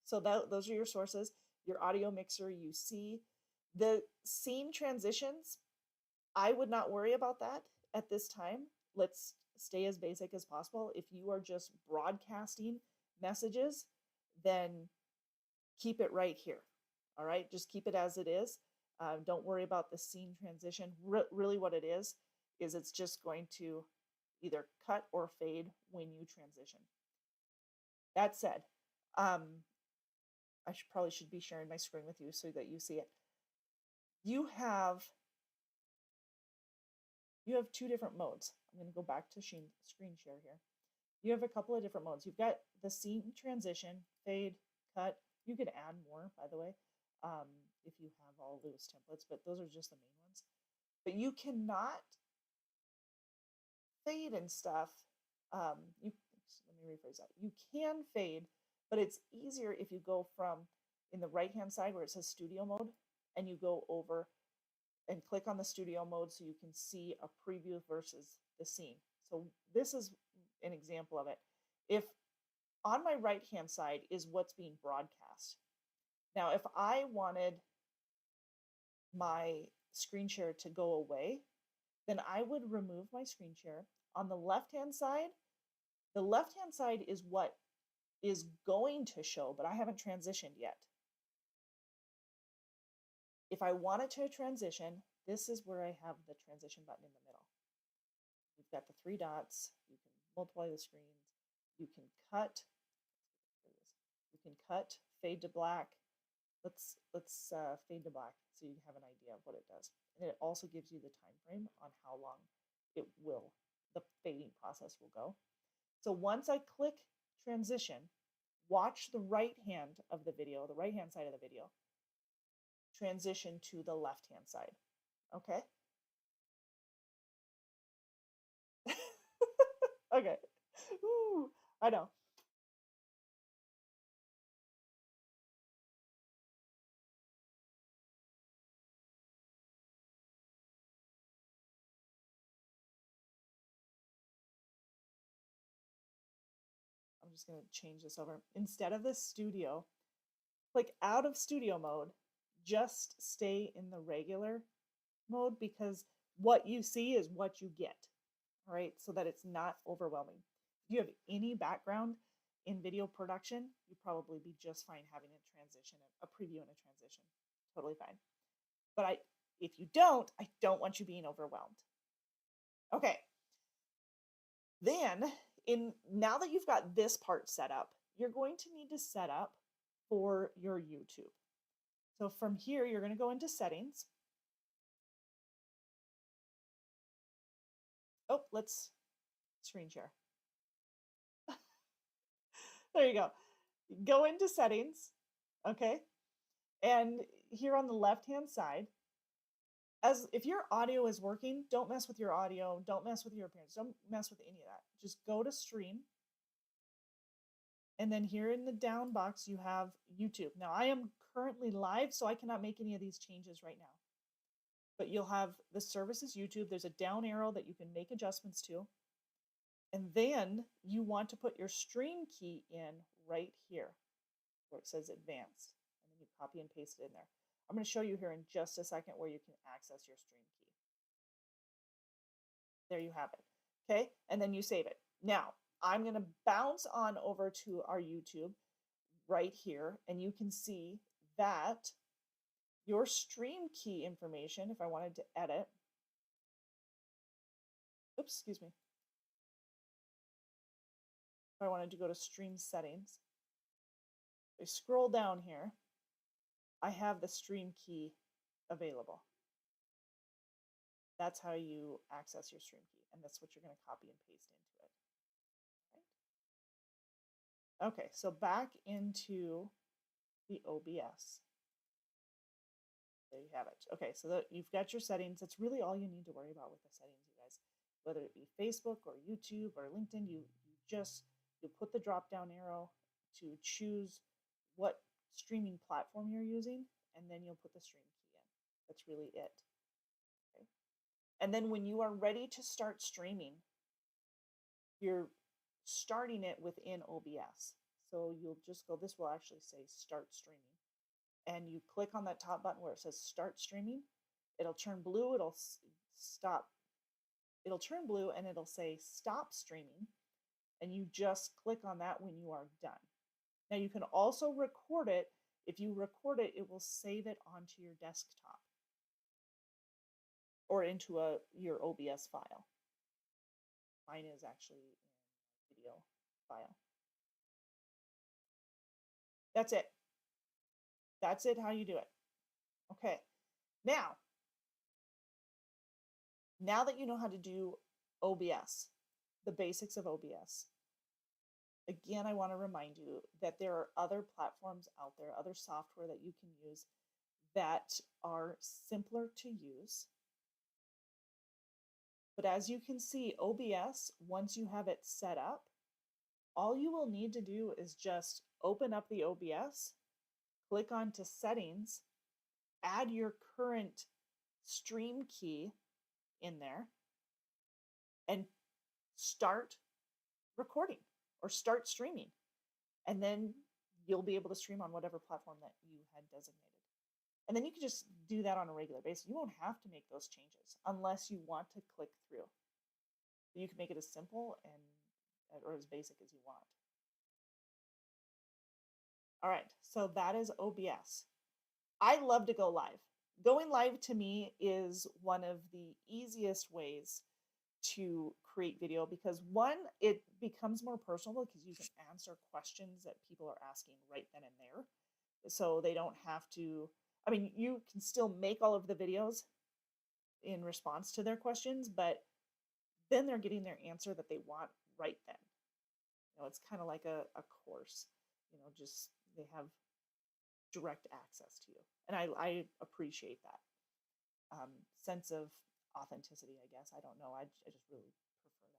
so those are your sources. Your audio mixer, you see the scene transitions. I would not worry about that at this time. Let's stay as basic as possible. If you are just broadcasting messages, then keep it right here. All right, just keep it as it is. Don't worry about the scene transition. Really what it is it's just going to either cut or fade when you transition. That said, I probably should be sharing my screen with you so that you see it. You have two different modes. I'm going to go back to screen share here. You have a couple of different modes. You've got the scene transition, fade, cut. You could add more, by the way, if you have all those templates, but those are just the main ones. But you cannot fade and stuff. Let me rephrase that. You can fade, but it's easier if you go from in the right-hand side where it says studio mode, and you go over and click on the studio mode so you can see a preview versus the scene. So this is an example of it. If on my right-hand side is what's being broadcast. Now, if I wanted my screen share to go away, then I would remove my screen share. On the left-hand side is what is going to show, but I haven't transitioned yet. If I wanted to transition, this is where I have the transition button in the middle. You've got the three dots. You can multiply the screens. You can cut. You can cut, fade to black. Let's fade to black so you have an idea of what it does. And it also gives you the time frame on how long the fading process will go. So once I click transition, watch the right hand of the video, the right hand side of the video, transition to the left hand side. Okay? Okay. Ooh, I know. I'm just going to change this over. Instead of the studio, click out of studio mode, just stay in the regular mode because what you see is what you get. All right, so that it's not overwhelming. If you have any background in video production, you'd probably be just fine having a transition, a preview and a transition. Totally fine. But if you don't, I don't want you being overwhelmed. Okay. Then, now that you've got this part set up, you're going to need to set up for your YouTube. So from here, you're going to go into settings. Oh, let's screen share. There you go. Go into settings, okay? And here on the left-hand side, if your audio is working, don't mess with your audio, don't mess with your appearance, don't mess with any of that. Just go to stream. And then here in the down box, you have YouTube. Now, I am currently live, so I cannot make any of these changes right now. But you'll have the service is YouTube. There's a down arrow that you can make adjustments to. And then you want to put your stream key in right here where it says advanced. And then you copy and paste it in there. I'm going to show you here in just a second where you can access your stream key. There you have it. Okay, and then you save it. Now, I'm going to bounce on over to our YouTube right here, and you can see that your stream key information, if I wanted to edit, oops, excuse me. If I wanted to go to stream settings, I scroll down here, I have the stream key available. That's how you access your stream key, and that's what you're going to copy and paste into it. Right? Okay, so back into the OBS. There you have it. Okay, so you've got your settings. That's really all you need to worry about with the settings, you guys. Whether it be Facebook or YouTube or LinkedIn, you put the drop-down arrow to choose what streaming platform you're using, and then you'll put the stream key in. That's really it. Okay. And then when you are ready to start streaming, you're starting it within OBS. So you'll just go, this will actually say start streaming. And you click on that top button where it says start streaming. It'll turn blue, it'll stop. It'll turn blue and it'll say stop streaming. And you just click on that when you are done. Now you can also record it. If you record it, it will save it onto your desktop or into your OBS file. Mine is actually in video file. That's it. That's it, how you do it. Okay, now that you know how to do OBS, the basics of OBS, again, I want to remind you that there are other platforms out there, other software that you can use that are simpler to use. But as you can see, OBS, once you have it set up, all you will need to do is just open up the OBS, click onto settings, add your current stream key in there, and start recording or start streaming. And then you'll be able to stream on whatever platform that you had designated. And then you can just do that on a regular basis. You won't have to make those changes unless you want to click through. You can make it as simple or as basic as you want. All right, so that is OBS. I love to go live. Going live to me is one of the easiest ways to create video because one, it becomes more personal because you can answer questions that people are asking right then and there. So they don't have to, I mean, you can still make all of the videos in response to their questions, but then they're getting their answer that they want right then. You know, it's kind of like a course, you know, just they have direct access to you. And I appreciate that sense of authenticity, I guess. I don't know. I just really prefer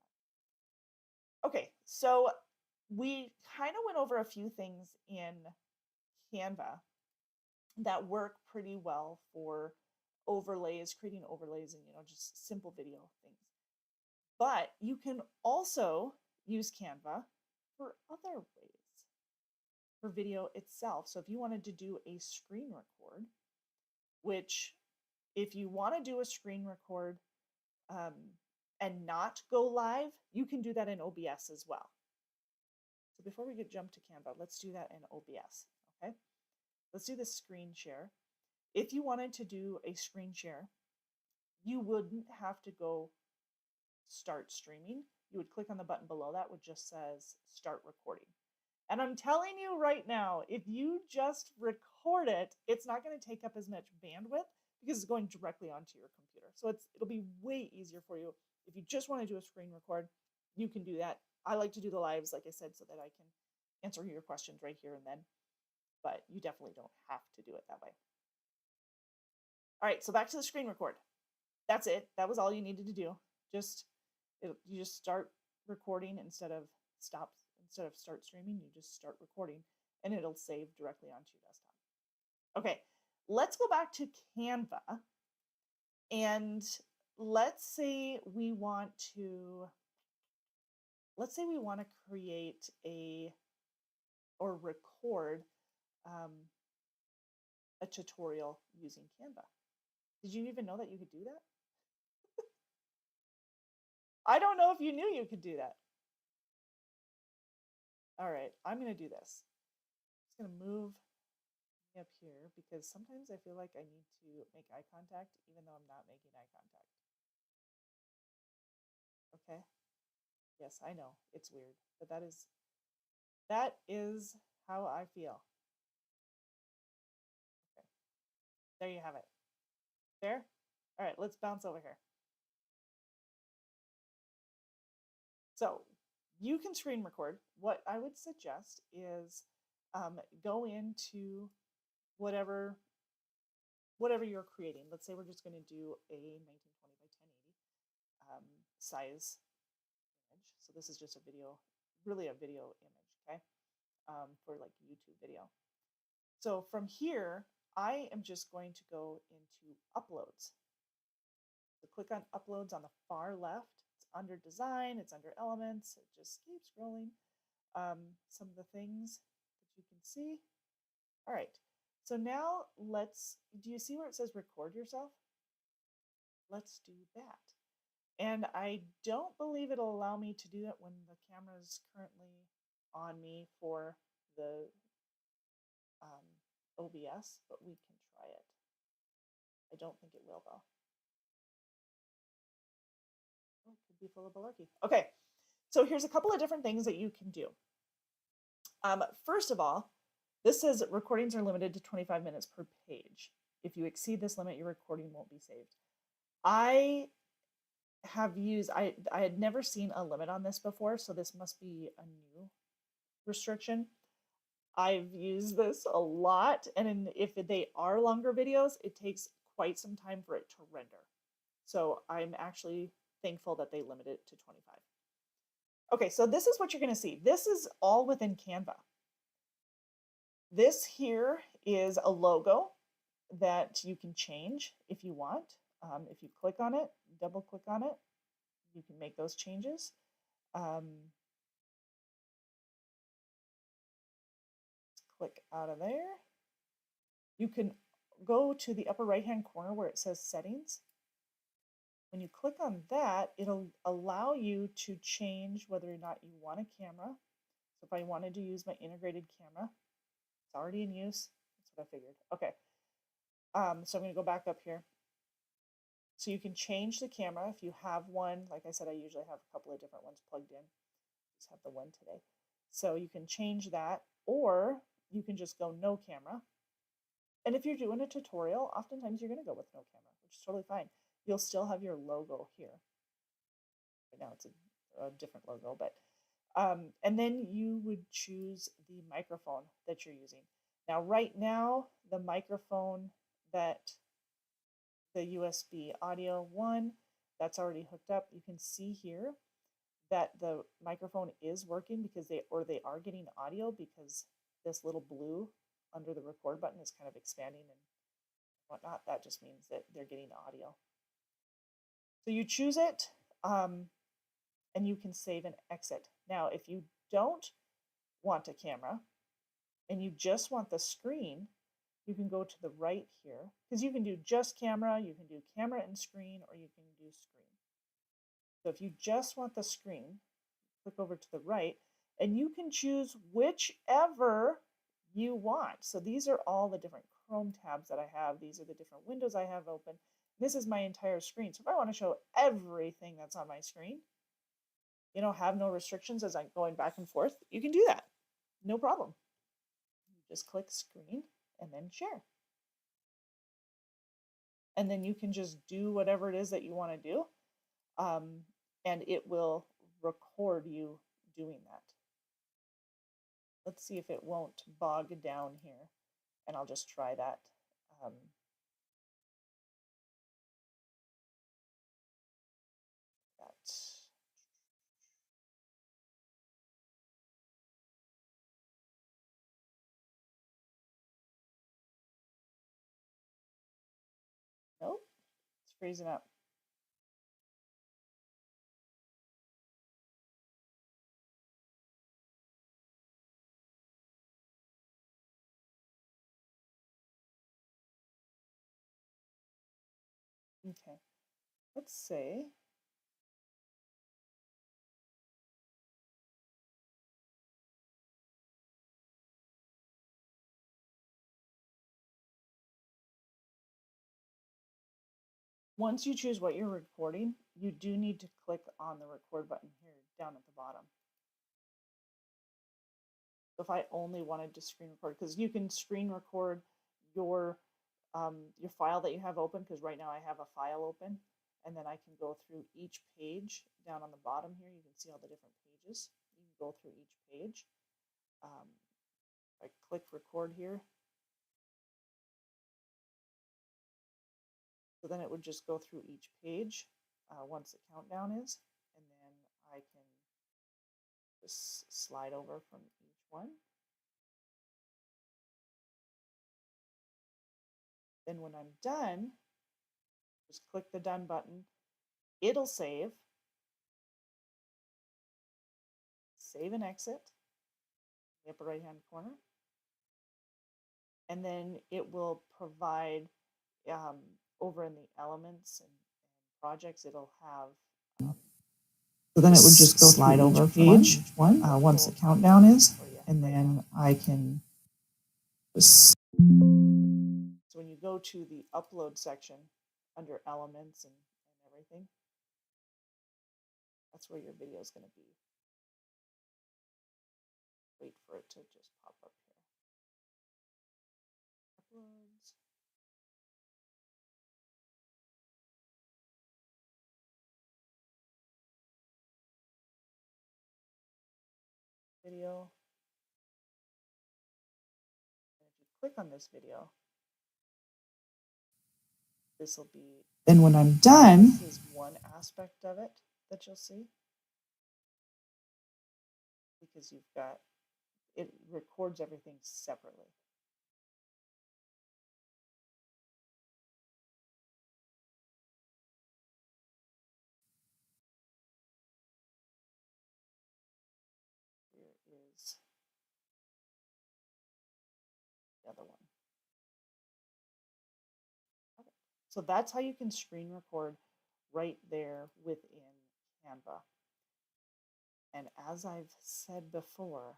that. Okay, so we kind of went over a few things in Canva that work pretty well for overlays, creating overlays and, you know, just simple video things. But you can also use Canva for other ways for video itself. So if you wanted to do a screen record, which if you want to do a screen record and not go live, you can do that in OBS as well. So before we jump to Canva, let's do that in OBS, okay? Let's do the screen share. If you wanted to do a screen share, you wouldn't have to go start streaming. You would click on the button below that, which just says start recording. And I'm telling you right now, if you just record it, it's not going to take up as much bandwidth because it's going directly onto your computer. So it'll be way easier for you. If you just want to do a screen record, you can do that. I like to do the lives, like I said, so that I can answer your questions right here and then. But you definitely don't have to do it that way. All right, so back to the screen record. That's it. That was all you needed to do. You just start recording instead of start streaming, you just start recording and it'll save directly onto your desktop. Okay, let's go back to Canva and let's say we want to create or record a tutorial using Canva. Did you even know that you could do that? I don't know if you knew you could do that. All right, I'm going to do this. I'm just going to move me up here because sometimes I feel like I need to make eye contact even though I'm not making eye contact. Okay? Yes, I know. It's weird, but that is That is how I feel. Okay. There you have it. There? All right, let's bounce over here. So you can screen record. What I would suggest is go into whatever you're creating. Let's say we're just going to do a 1920 by 1080 size image. So this is just a video, really a video image, okay, for like YouTube video. So from here, I am just going to go into uploads. So click on uploads on the far left. It's under design, it's under elements. It just keeps scrolling. Some of the things that you can see. All right. So now do you see where it says record yourself? Let's do that. And I don't believe it'll allow me to do it when the camera is currently on me for the OBS, but we can try it. I don't think it will though. Oh, it could be full of malarkey. Okay, so here's a couple of different things that you can do. First of all, this says recordings are limited to 25 minutes per page. If you exceed this limit, your recording won't be saved. I had never seen a limit on this before, so this must be a new restriction. I've used this a lot, and if they are longer videos, it takes quite some time for it to render. So I'm actually thankful that they limit it to 25. Okay, so this is what you're going to see. This is all within Canva. This here is a logo that you can change if you want. If you click on it, double click on it, you can make those changes. Click out of there. You can go to the upper right hand corner where it says settings. When you click on that, it'll allow you to change whether or not you want a camera. So if I wanted to use my integrated camera, it's already in use. That's what I figured. Okay. So I'm going to go back up here. So you can change the camera if you have one. Like I said, I usually have a couple of different ones plugged in. Just have the one today. So you can change that, or you can just go no camera. And if you're doing a tutorial, oftentimes you're going to go with no camera, which is totally fine. You'll still have your logo here. Right now it's a different logo, but and then you would choose the microphone that you're using. Now, right now, the microphone that the USB audio one that's already hooked up, you can see here that the microphone is working because they are getting audio, because this little blue under the record button is kind of expanding and whatnot. That just means that they're getting audio. So you choose it, and you can save and exit. Now, if you don't want a camera and you just want the screen, you can go to the right here, because you can do just camera, you can do camera and screen, or you can do screen. So if you just want the screen, click over to the right, and you can choose whichever you want. So these are all the different Chrome tabs that I have. These are the different windows I have open. This is my entire screen. So if I want to show everything that's on my screen, have no restrictions as I'm going back and forth, you can do that. No problem. You just click screen and then share. And then you can just do whatever it is that you want to do. And it will record you doing that. Let's see if it won't bog down here. And I'll just try that. Nope, it's freezing up. Okay, let's say once you choose what you're recording, you do need to click on the record button here down at the bottom. So if I only wanted to screen record, because you can screen record your file that you have open, because right now I have a file open, and then I can go through each page down on the bottom here. You can see all the different pages. You can go through each page. I click record here. So then it would just go through each page once the countdown is, and then I can just slide over from each one. Then when I'm done, just click the done button. It'll save and exit, the upper right hand corner. And then it will provide over in the elements and projects, it'll have so then it would just go slide over page one once the countdown is, and then I can just. So when you go to the upload section under elements and everything, that's where your video is going to be. Wait for it to just pop up here. Uploads. Video. And if you click on this video, this will be. Then when I'm done, this is one aspect of it that you'll see, because you've got, it records everything separately. Here is the other one. Okay. So that's how you can screen record right there within Canva. And as I've said before,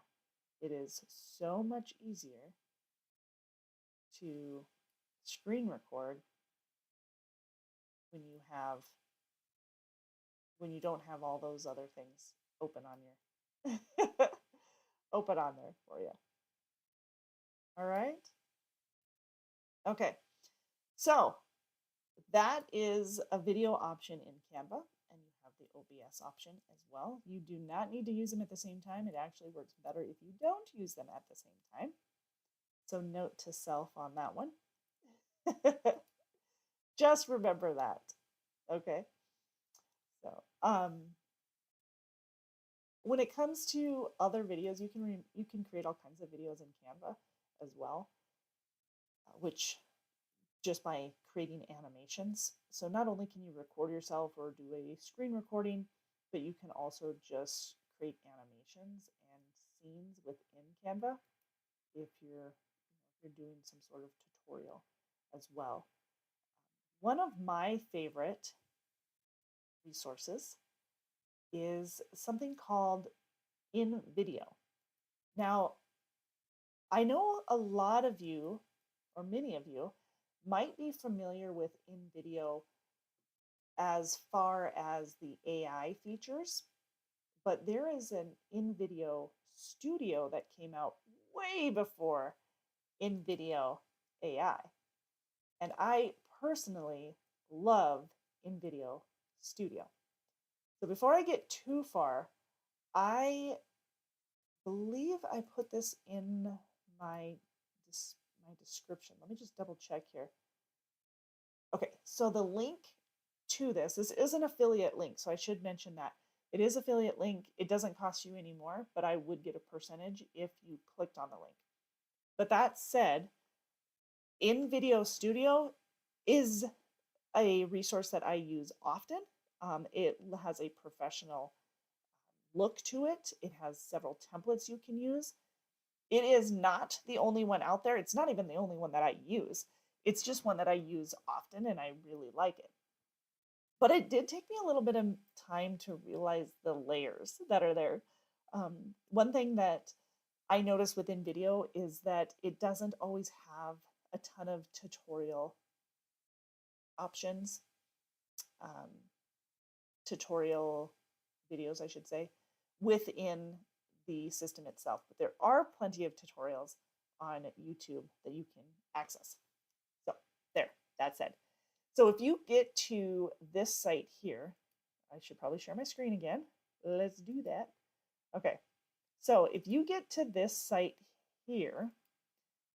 it is so much easier to screen record when you don't have all those other things open on your open on there for you. All right. Okay. So that is a video option in Canva, and you have the OBS option as well. You do not need to use them at the same time. It actually works better if you don't use them at the same time. So note to self on that one. Just remember that. Okay. So, when it comes to other videos, you can create all kinds of videos in Canva as well, which just by creating animations. So not only can you record yourself or do a screen recording, but you can also just create animations and scenes within Canva if you're doing some sort of tutorial as well. One of my favorite resources is something called InVideo. Now, I know a lot of you, or many of you, might be familiar with InVideo as far as the AI features, but there is an InVideo Studio that came out way before InVideo AI. And I personally love InVideo Studio. So before I get too far, I believe I put this in my description. Let me just double check here. Okay, so the link to this is an affiliate link, so I should mention that. It is affiliate link. It doesn't cost you any more, but I would get a percentage if you clicked on the link. But that said, InVideo Studio is a resource that I use often. It has a professional look to it. It has several templates you can use. It is not the only one out there. It's not even the only one that I use. It's just one that I use often and I really like it. But it did take me a little bit of time to realize the layers that are there. One thing that I noticed within video is that it doesn't always have a ton of tutorial options, tutorial videos, I should say, within the system itself, but there are plenty of tutorials on YouTube that you can access. So there, that said. So if you get to this site here, I should probably share my screen again. Let's do that. Okay, so if you get to this site here,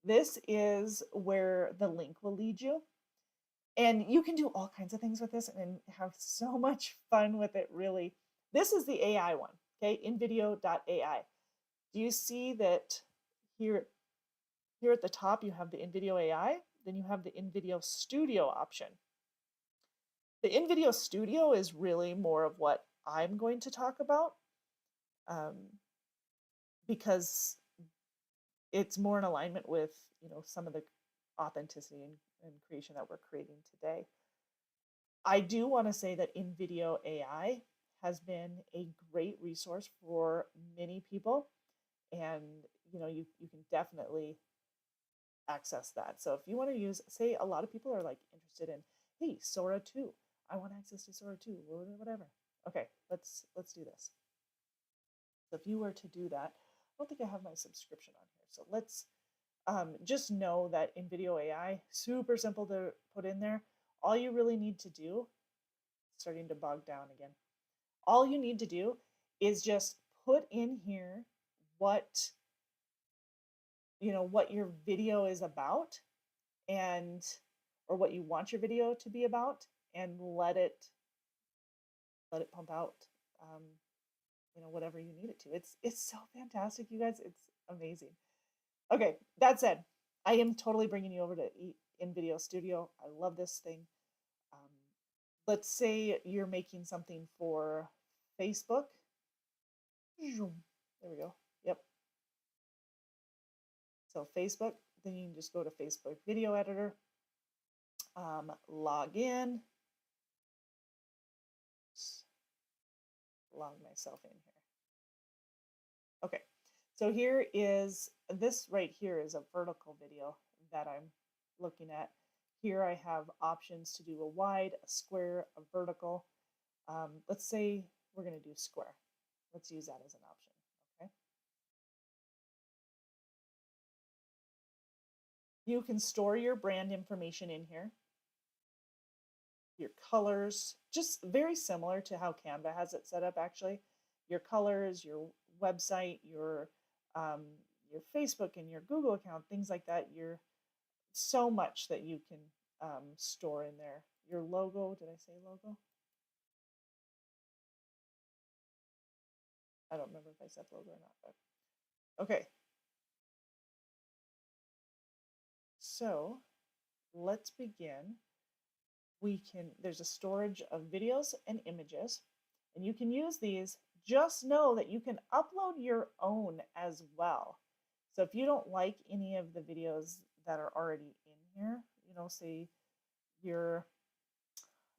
this is where the link will lead you. And you can do all kinds of things with this and have so much fun with it, really. This is the AI one, okay, invideo.ai. Do you see that here at the top you have the InVideo AI, then you have the InVideo Studio option. The InVideo Studio is really more of what I'm going to talk about because it's more in alignment with some of the authenticity and creation that we're creating today. I do want to say that InVideo AI has been a great resource for many people, and you can definitely access that. So if you want to use, say a lot of people are like interested in, hey, Sora 2, I want access to Sora 2, whatever. Okay, let's do this. So if you were to do that, I don't think I have my subscription on here. So let's just know that InVideo AI, super simple to put in there. All you really need to do, starting to bog down again, all you need to do is just put in here what what your video is about, and or what you want your video to be about, and let it pump out whatever you need it to. It's so fantastic, you guys. It's amazing. Okay, that said, I am totally bringing you over to InVideo Studio. I love this thing. Let's say you're making something for Facebook. There we go. Yep. So Facebook, then you can just go to Facebook Video Editor, log in, log myself in here. Okay, so here is, this right here is a vertical video that I'm looking at. Here I have options to do a wide, a square, a vertical. Let's say we're going to do square. Let's use that as an option. Okay. You can store your brand information in here. Your colors, just very similar to how Canva has it set up actually. Your colors, your website, your Facebook and your Google account, things like that. You're so much that you can store in there. Your logo, did I say logo? I don't remember if I said logo or not, but okay. So let's begin. There's a storage of videos and images, and you can use these. Just know that you can upload your own as well. So if you don't like any of the videos that are already in here, say you're,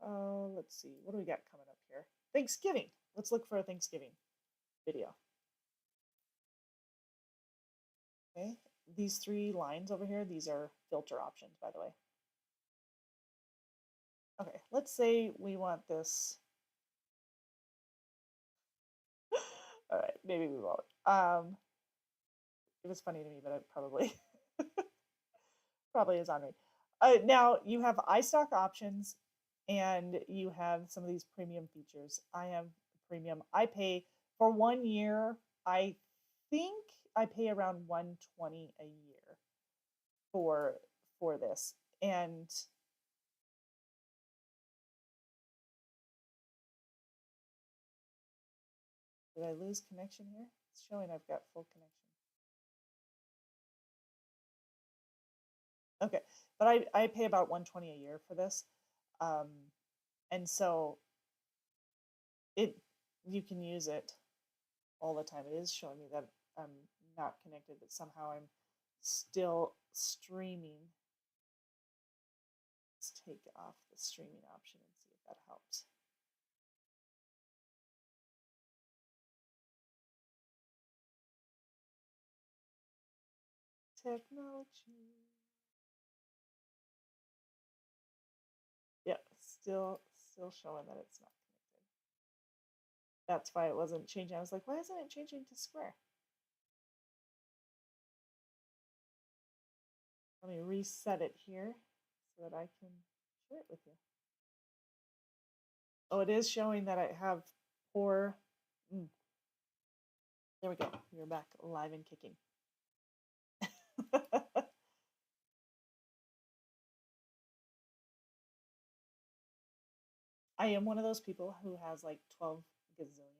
let's see, what do we got coming up here? Thanksgiving. Let's look for a Thanksgiving video. Okay, these 3 lines over here, these are filter options, by the way. Okay, let's say we want this. All right, maybe we won't. It was funny to me, but it probably probably is on me. Now you have iStock options, and you have some of these premium features. I have premium. I pay for 1 year. I think I pay around $120 a year for this. And did I lose connection here? It's showing I've got full connection. Okay, but I pay about $120 a year for this, and so you can use it all the time. It is showing me that I'm not connected, but somehow I'm still streaming. Let's take off the streaming option and see if that helps. Technology. Yeah, still showing that it's not connected. That's why it wasn't changing. I was like, why isn't it changing to square? Let me reset it here so that I can share it with you. Oh, it is showing that I have poor. There we go. You're back live and kicking. I am one of those people who has like 12 gazillion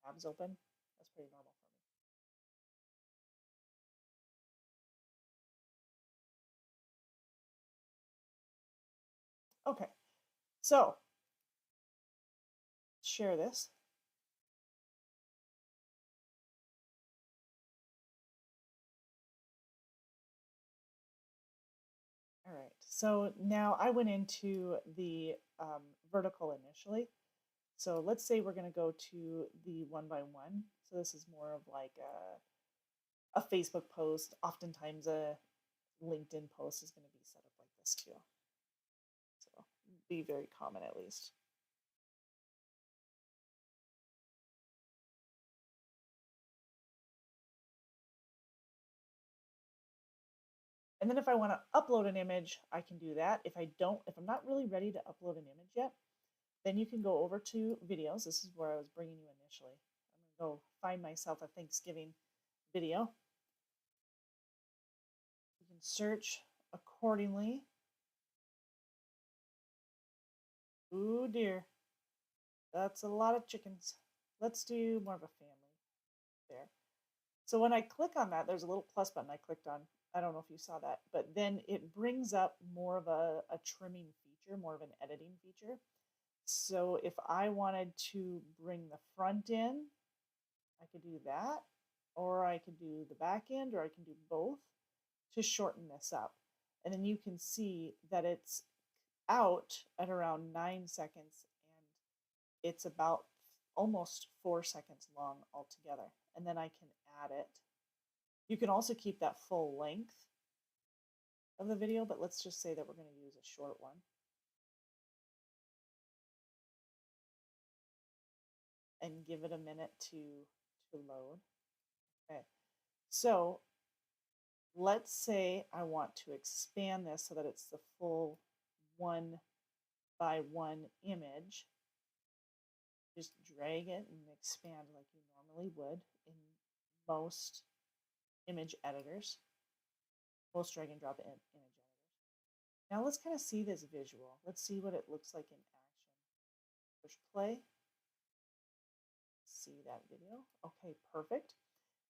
tabs open. That's pretty normal for me. Okay, so share this. All right, so now I went into the vertical initially. So let's say we're going to go to the one by one. So this is more of like a Facebook post. Oftentimes a LinkedIn post is going to be set up like this too. So be very common at least. And then if I want to upload an image, I can do that. If I'm not really ready to upload an image yet, then you can go over to videos. This is where I was bringing you initially. I'm going to go find myself a Thanksgiving video. You can search accordingly. Ooh dear, that's a lot of chickens. Let's do more of a family there. So when I click on that, there's a little plus button I clicked on. I don't know if you saw that, but then it brings up more of a trimming feature, more of an editing feature. So if I wanted to bring the front in, I could do that, or I could do the back end, or I can do both to shorten this up. And then you can see that it's out at around 9 seconds, and it's about almost 4 seconds long altogether. And then I can add it. You can also keep that full length of the video, but let's just say that we're going to use a short one. And give it a minute to load. Okay, so let's say I want to expand this so that it's the full 1 by 1 image. Just drag it and expand like you normally would in most image editors, most drag and drop image editors. Now let's kind of see this visual. Let's see what it looks like in action. Push play. See that video. Okay, perfect.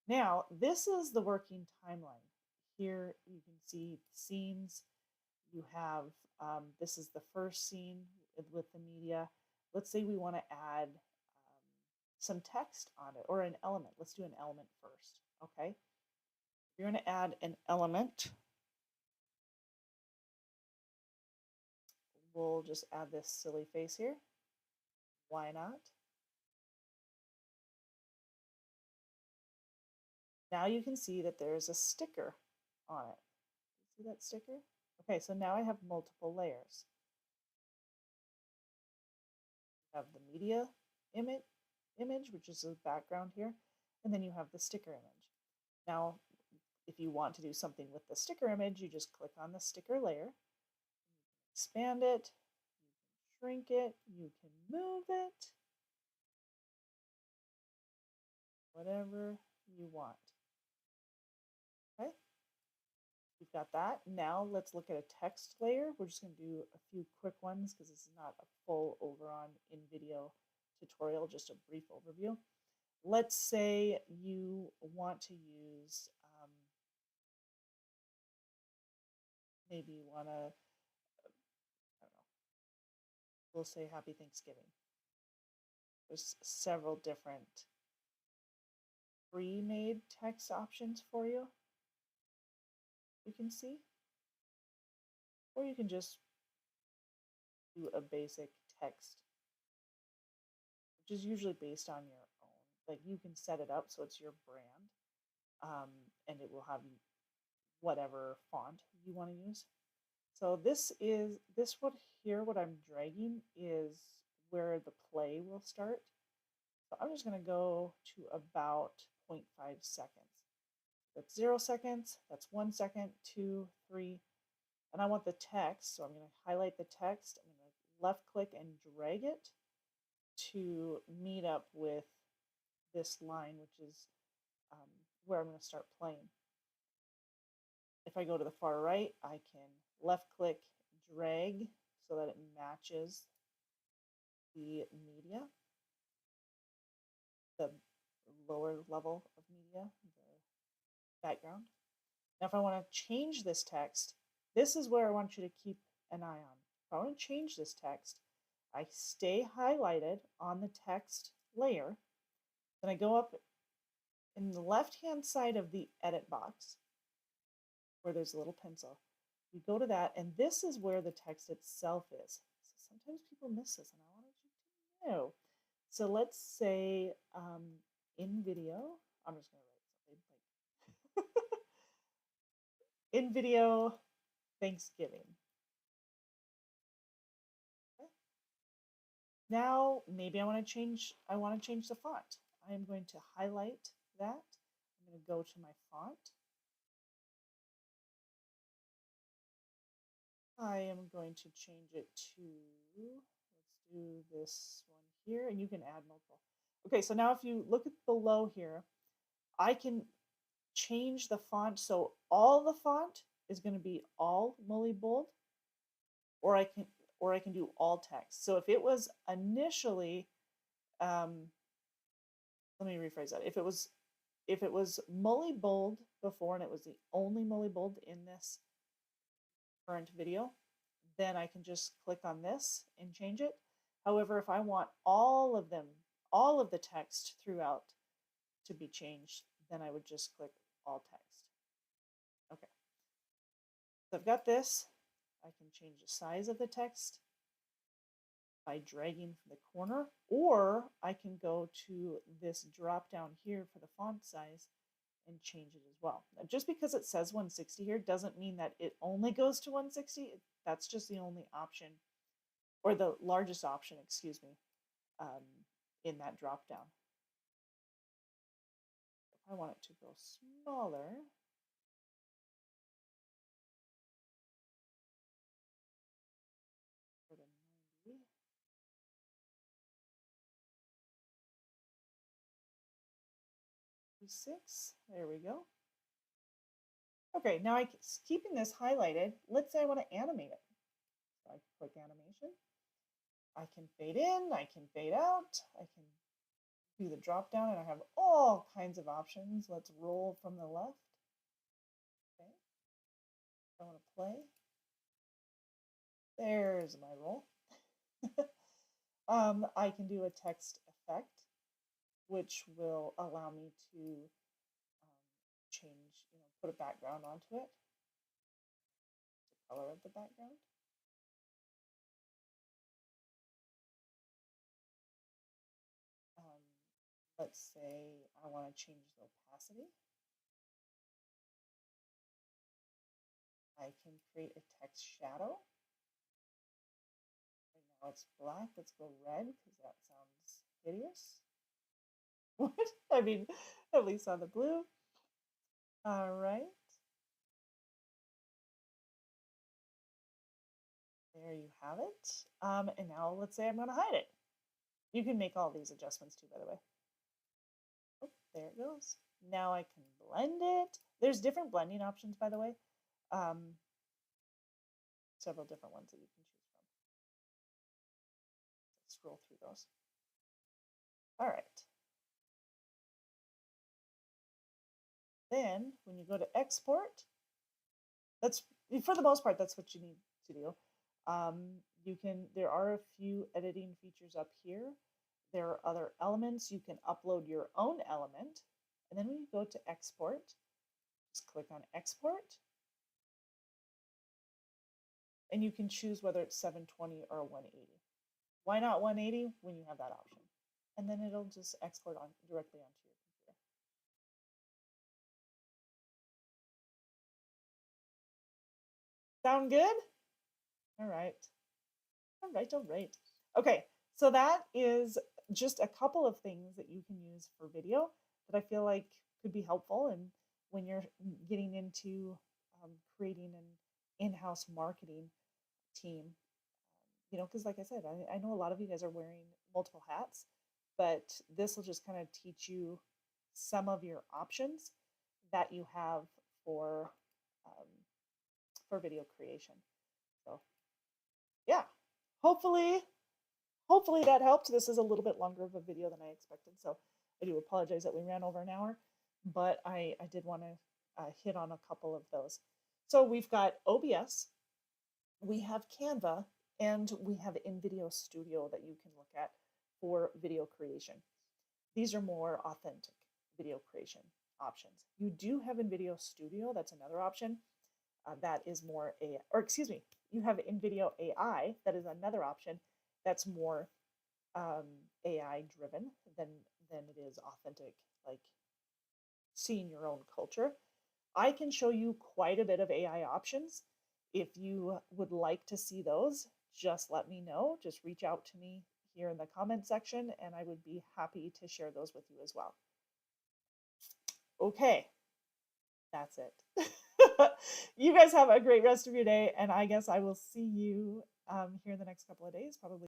Now, this is the working timeline. Here you can see scenes. You have, this is the first scene with the media. Let's say we want to add some text on it or an element. Let's do an element first, okay? You're going to add an element. We'll just add this silly face here. Why not? Now you can see that there's a sticker on it. See that sticker? Okay, so now I have multiple layers. You have the media image, which is the background here, and then you have the sticker image. Now, if you want to do something with the sticker image, you just click on the sticker layer, expand it, you can shrink it, you can move it, whatever you want. Okay, we've got that. Now let's look at a text layer. We're just going to do a few quick ones because this is not a full over on in video tutorial, just a brief overview. Let's say you want to use, maybe you want to, I don't know, we'll say Happy Thanksgiving. There's several different pre-made text options for you. You can see, or you can just do a basic text, which is usually based on your own. Like you can set it up so it's your brand, and it will have whatever font you want to use. So this what here, what I'm dragging is where the play will start. So I'm just going to go to about 0.5 seconds. That's 0 seconds, that's 1 second, 2, 3, and I want the text, so I'm going to highlight the text. I'm going to left click and drag it to meet up with this line, which is where I'm going to start playing. If I go to the far right, I can left click, drag so that it matches the media, the lower level of media, the background. Now, if I want to change this text, this is where I want you to keep an eye on. If I want to change this text, I stay highlighted on the text layer. Then I go up in the left-hand side of the edit box where there's a little pencil. You go to that, and this is where the text itself is. So sometimes people miss this, and I wanted you to know. So let's say in video, I'm just going to write something like in video Thanksgiving. Okay. Now maybe I want to change the font. I am going to highlight that. I'm going to go to my font. I am going to change it to, let's do this one here, and you can add multiple. Okay, so now if you look at below here, I can change the font so all the font is going to be all Mully bold, or I can do all text. So if it was initially, let me rephrase that. If it was Mully bold before and it was the only Mully bold in this current video, then I can just click on this and change it. However, if I want all of them, all of the text throughout to be changed, then I would just click all text. Okay. So I've got this. I can change the size of the text by dragging from the corner, or I can go to this drop down here for the font size and change it as well. Now, just because it says 160 here doesn't mean that it only goes to 160. That's just the only option, or the largest option, excuse me, in that drop down. If I want it to go smaller, go to 90. Six. There we go. Okay, now keeping this highlighted, let's say I want to animate it. So I click animation. I can fade in, I can fade out, I can do the drop down, and I have all kinds of options. Let's roll from the left. Okay. I want to play. There's my roll. I can do a text effect, which will allow me to change, put a background onto it, the color of the background. Let's say I want to change the opacity. I can create a text shadow. Right now it's black. Let's go red because that sounds hideous. What? I mean, at least on the blue. All right. There you have it. And now let's say I'm going to hide it. You can make all these adjustments too, by the way. Oh, there it goes. Now I can blend it. There's different blending options, by the way. Several different ones that you can choose from. Let's scroll through those. All right. Then when you go to export, that's, for the most part, that's what you need to do. There are a few editing features up here. There are other elements. You can upload your own element. And then when you go to export, just click on export. And you can choose whether it's 720 or 180. Why not 180 when you have that option? And then it'll just export directly onto your computer. Sound good? All right. All right, all right. Okay, so that is just a couple of things that you can use for video that I feel like could be helpful, and when you're getting into creating and in-house marketing team. Because like I said, I know a lot of you guys are wearing multiple hats, but this will just kind of teach you some of your options that you have for um, video creation. So yeah, hopefully that helped. This is a little bit longer of a video than I expected, so I do apologize that we ran over an hour, but I did want to hit on a couple of those. So we've got OBS, we have Canva, and we have InVideo Studio that you can look at for video creation. These are more authentic video creation options. You do have InVideo Studio, that's another option. That is more AI, or excuse me, you have InVideo AI, that is another option that's more AI driven than it is authentic, like seeing your own culture. I can show you quite a bit of AI options. If you would like to see those, just let me know. Just reach out to me here in the comment section, and I would be happy to share those with you as well. Okay, that's it. You guys have a great rest of your day, and I guess I will see you here in the next couple of days, probably.